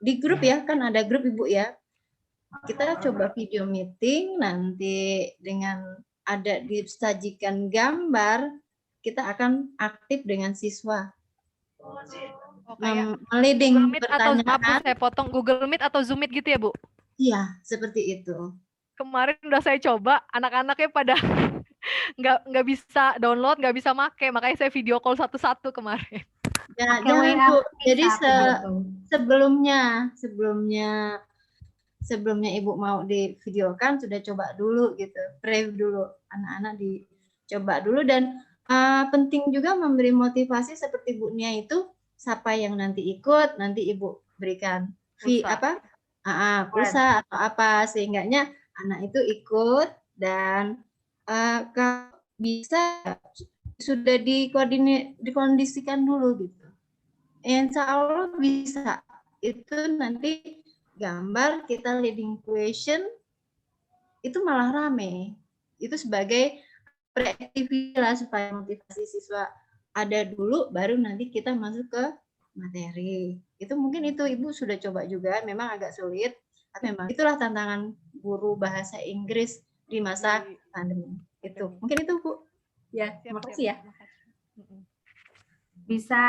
di grup ya, kan ada grup Ibu ya. Kita coba video meeting, nanti dengan ada disajikan gambar, kita akan aktif dengan siswa. Leading Google Meet atau pertanyaan. saya potong Google Meet atau Zoom Meet gitu ya, Bu? Iya, seperti itu. Kemarin udah saya coba, anak-anaknya pada nggak bisa download, nggak bisa make, makanya saya video call satu-satu kemarin. Ya, jangan Bu. Jadi sebelumnya Ibu mau divideokan sudah coba dulu gitu, preview dulu, anak-anak dicoba dulu dan penting juga memberi motivasi seperti Bu Nia itu, siapa yang nanti ikut, nanti Ibu berikan pulsa atau apa sehingganya anak itu ikut dan kalau bisa sudah dikondisikan dulu gitu. Insya Allah bisa. Itu nanti gambar kita leading question itu malah rame. Itu sebagai preaktivitas supaya motivasi siswa ada dulu, baru nanti kita masuk ke materi. Itu mungkin itu Ibu sudah coba juga, memang agak sulit. Tapi memang itulah tantangan guru bahasa Inggris di masa pandemi. Itu mungkin itu Bu. Ya, terima kasih ya. Bisa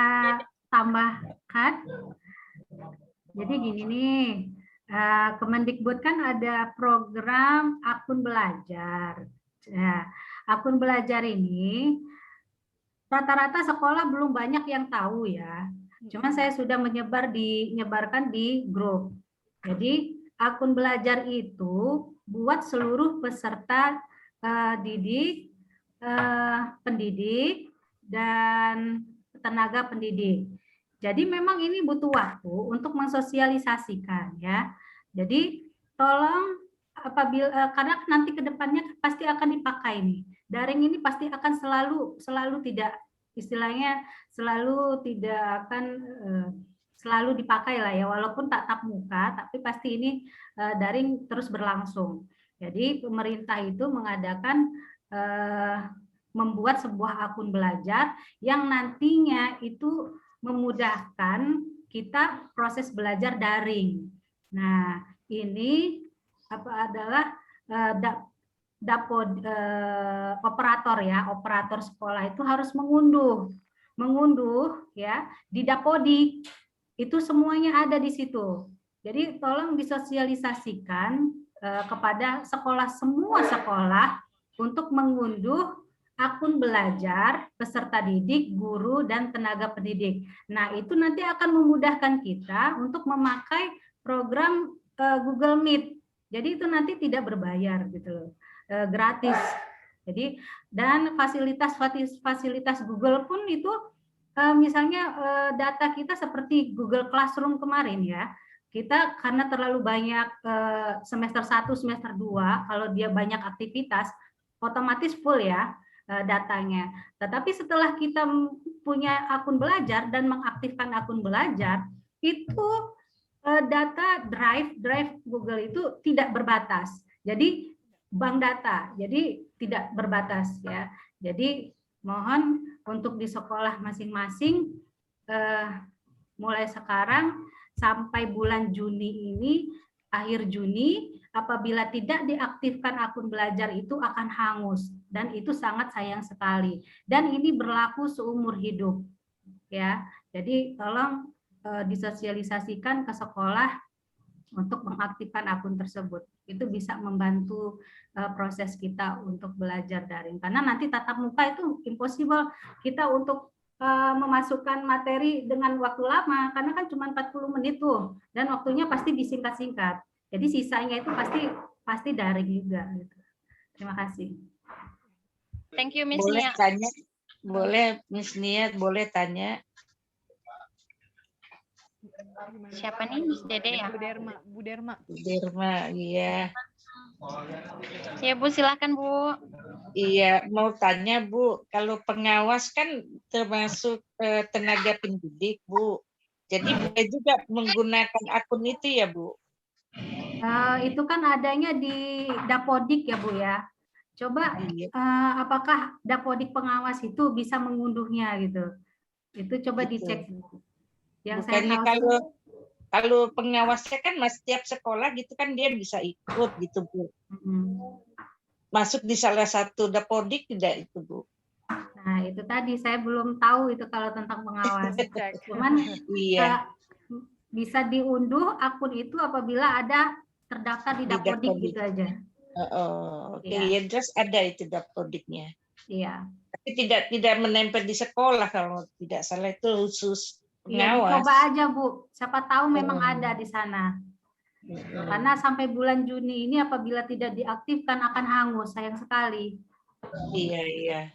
tambahkan? Jadi gini nih, Kemendikbud kan ada program akun belajar. Nah, akun belajar ini rata-rata sekolah belum banyak yang tahu ya. Cuma saya sudah menyebarkan di grup. Jadi akun belajar itu buat seluruh peserta didik, pendidik, dan tenaga pendidik. Jadi memang ini butuh waktu untuk mensosialisasikan ya. Jadi tolong karena nanti ke depannya pasti akan dipakai nih. Daring ini pasti akan selalu tidak, istilahnya selalu tidak akan selalu dipakai lah ya, walaupun tatap muka, tapi pasti ini daring terus berlangsung. Jadi pemerintah itu mengadakan membuat sebuah akun belajar yang nantinya itu memudahkan kita proses belajar daring. Nah, ini adalah operator ya, operator sekolah itu harus mengunduh ya di Dapodik. Itu semuanya ada di situ. Jadi tolong disosialisasikan kepada semua sekolah untuk mengunduh akun belajar peserta didik, guru, dan tenaga pendidik. Nah, itu nanti akan memudahkan kita untuk memakai program Google Meet. Jadi itu nanti tidak berbayar gitu loh, gratis. Jadi dan fasilitas Google pun itu misalnya data kita seperti Google Classroom kemarin ya. Kita karena terlalu banyak semester 1, semester 2, kalau dia banyak aktivitas, otomatis full ya datanya. Tetapi setelah kita punya akun belajar dan mengaktifkan akun belajar, itu data drive Google itu tidak berbatas. Jadi bank data, jadi tidak berbatas ya. Jadi mohon untuk di sekolah masing-masing mulai sekarang sampai bulan Juni ini, akhir Juni, apabila tidak diaktifkan akun belajar itu akan hangus dan itu sangat sayang sekali. Dan ini berlaku seumur hidup ya. Jadi tolong disosialisasikan ke sekolah untuk mengaktifkan akun tersebut. Itu bisa membantu proses kita untuk belajar daring. Karena nanti tatap muka itu impossible kita untuk memasukkan materi dengan waktu lama, karena kan cuma 40 menit tuh, dan waktunya pasti disingkat-singkat. Jadi sisanya itu pasti daring juga. Gitu. Terima kasih. Thank you, Miss Boleh Nia. tanya? Boleh, Miss Nia, boleh tanya? Siapa nih, Miss Dede ya? Bu Derma. Bu Derma, iya. Ya Bu, silakan Bu. Iya, mau tanya Bu, kalau pengawas kan termasuk tenaga pendidik Bu. Jadi boleh juga menggunakan akun itu ya Bu? Itu kan adanya di Dapodik ya Bu ya. Coba apakah Dapodik pengawas itu bisa mengunduhnya gitu. Itu coba dicek. Yang bukannya saya tahu kalau pengawasnya kan setiap sekolah gitu kan dia bisa ikut gitu Bu. Masuk di salah satu Dapodik tidak itu Bu? Nah itu tadi saya belum tahu itu kalau tentang pengawas. Cuman iya. Bisa diunduh akun itu apabila ada terdaftar di Dapodik gitu aja. Oke, ya just ada itu Dapodiknya. Iya. Tapi tidak menempel di sekolah kalau tidak salah, itu khusus Iya, pengawas. coba aja Bu, siapa tahu memang ada di sana. Karena sampai bulan Juni ini apabila tidak diaktifkan akan hangus, sayang sekali. Iya.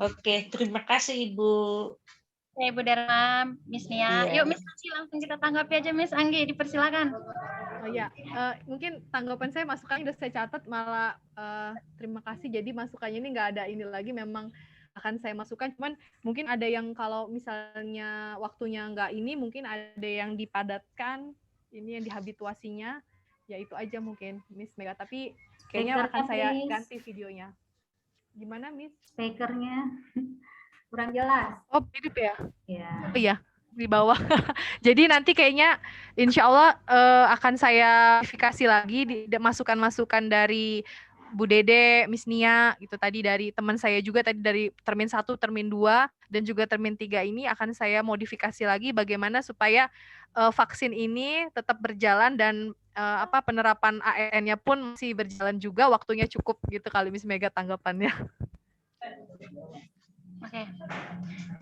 Oke, terima kasih Ibu. Ya, Ibu Derma, Miss Nia. Iya. Yuk Miss Anggi langsung kita tanggapi aja Miss Anggi, dipersilakan. Oh ya, mungkin tanggapan saya masukannya udah saya catat, malah terima kasih. Jadi masukannya ini nggak ada ini lagi, memang akan saya masukkan. Cuman mungkin ada yang kalau misalnya waktunya nggak ini, mungkin ada yang dipadatkan, ini yang dihabituasinya, ya itu aja mungkin Miss Mega. Tapi kayaknya akan saya ganti videonya. Gimana Miss? Speakernya kurang jelas. Oh, mirip ya? Iya. Oh iya, di bawah. Jadi nanti kayaknya insya Allah akan saya verifikasi lagi masukan-masukan dari Bu Dede, Miss Nia, gitu tadi dari teman saya juga tadi dari termin 1, termin 2, dan juga termin 3 ini akan saya modifikasi lagi bagaimana supaya vaksin ini tetap berjalan dan penerapan ASN-nya pun masih berjalan juga, waktunya cukup gitu kali Miss Mega tanggapannya. Oke.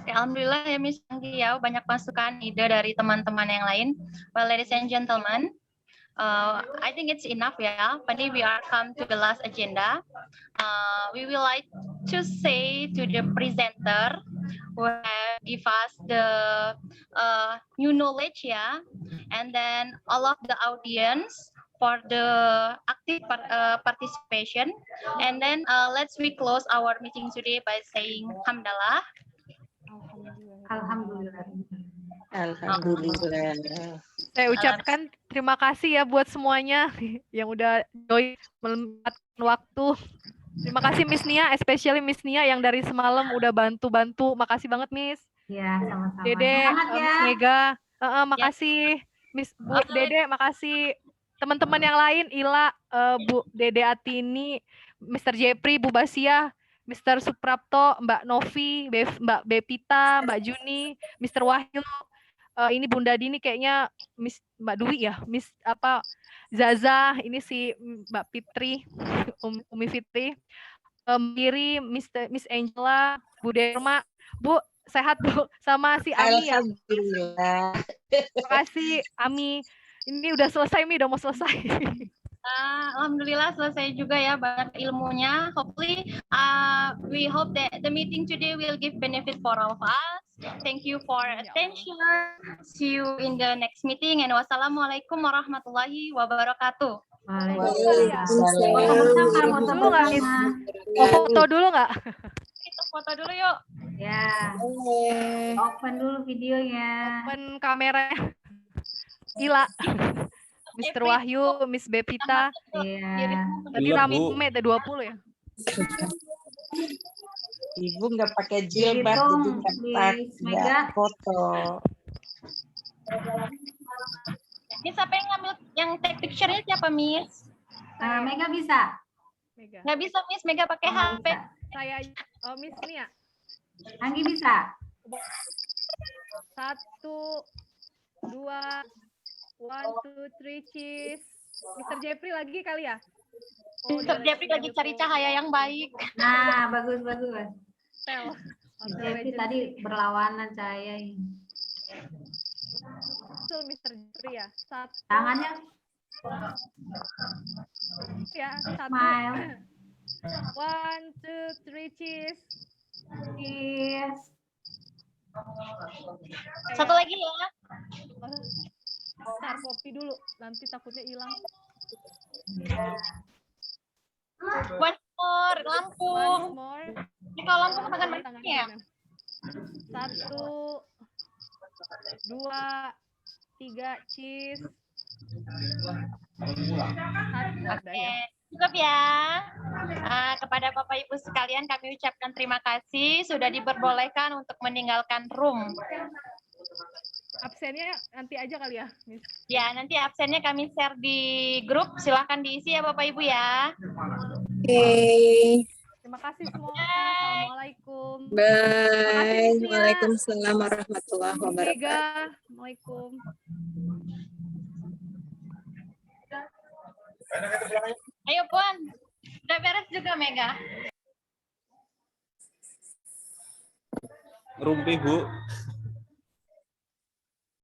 Alhamdulillah ya Miss Anggi ya, banyak masukan ide dari teman-teman yang lain. Well, ladies and gentlemen, I think it's enough ya. Finally, we are come to the last agenda. We will like to say to the presenter who have give us the new knowledge ya, and then all of the audience for the active participation, and then let's we close our meeting today by saying Hamdalah. Alhamdulillah. Alhamdulillah. Saya ucapkan terima kasih ya buat semuanya yang udah join meluangkan waktu. Terima kasih Miss Nia, especially Miss Nia yang dari semalam udah bantu-bantu. Makasih banget Miss. Ya, sama-sama. Dede, Semangat ya. Miss Mega, makasih Miss Bu Dede, makasih teman-teman yang lain, Ila, Bu Dede Atini, Mr. Jepri, Bu Basia, Mr. Suprapto, Mbak Novi, Mbak Bepita, Mbak Juni, Mr. Wahyu, ini Bunda Dini kayaknya Miss Mbak Dwi ya, Miss Zaza, ini si Mbak Fitri, Umi Fitri, Miri, Miss Angela, Bu Derma, Bu sehat Bu, sama si Ami ya. Alhamdulillah. Terima kasih Ami. Ini udah selesai Mi, udah mau selesai. Alhamdulillah selesai juga ya, banyak ilmunya. Hopefully, we hope that the meeting today will give benefit for all of us. Thank you for attention. See you in the next meeting, and wassalamualaikum warahmatullahi wabarakatuh. Foto dulu nggak? Kita foto dulu yuk. Ya. Open dulu videonya. Open kamera. Ila, Mr. Wahyu, Miss Bepita. Iya. Tadi Gelap, Bu. rame ada 20 ya. Ibu nggak pakai jilbab, Dihitung, jadi Miss Mega. nggak foto. Miss, siapa yang ngambil yang take picture-nya siapa, Miss? Mega bisa? Mega. Nggak bisa, Miss. Mega pakai Nggak HP. bisa. Saya Miss Nia. Anggi bisa? 1, 2, 1, 2, 3, cheese. Mr. Jeffrey lagi kali ya? Oh, Mr. Jeffrey lagi cari cahaya yang baik. Nah, bagus, bagus. Tel. Jeffrey tadi berlawanan saya ini. Betul, Mr. Jeffrey ya. Tangannya Ya, 1. smile. 1, 2, 3, cheese. Cheers. Satu lagi ya. Ntar kopi dulu, nanti takutnya hilang. One more, Lampung. Once more. Ini kalau Lampung tangan Tangan mana ya? kanan. 1, 2, 3, cheese. 1, Oke, cukup ya. Kepada Bapak Ibu sekalian kami ucapkan terima kasih sudah diperbolehkan untuk meninggalkan room. Absennya nanti aja kali ya, Miss. Ya, nanti absennya kami share di grup. Silahkan diisi ya Bapak Ibu ya. Oke. Terima kasih semua. Assalamualaikum. Bye. Miss Nia. Waalaikumsalam warahmatullahi wabarakatuh. Mega. Assalamualaikum. Ayo Puan, udah beres juga Mega. Rumpi, Bu.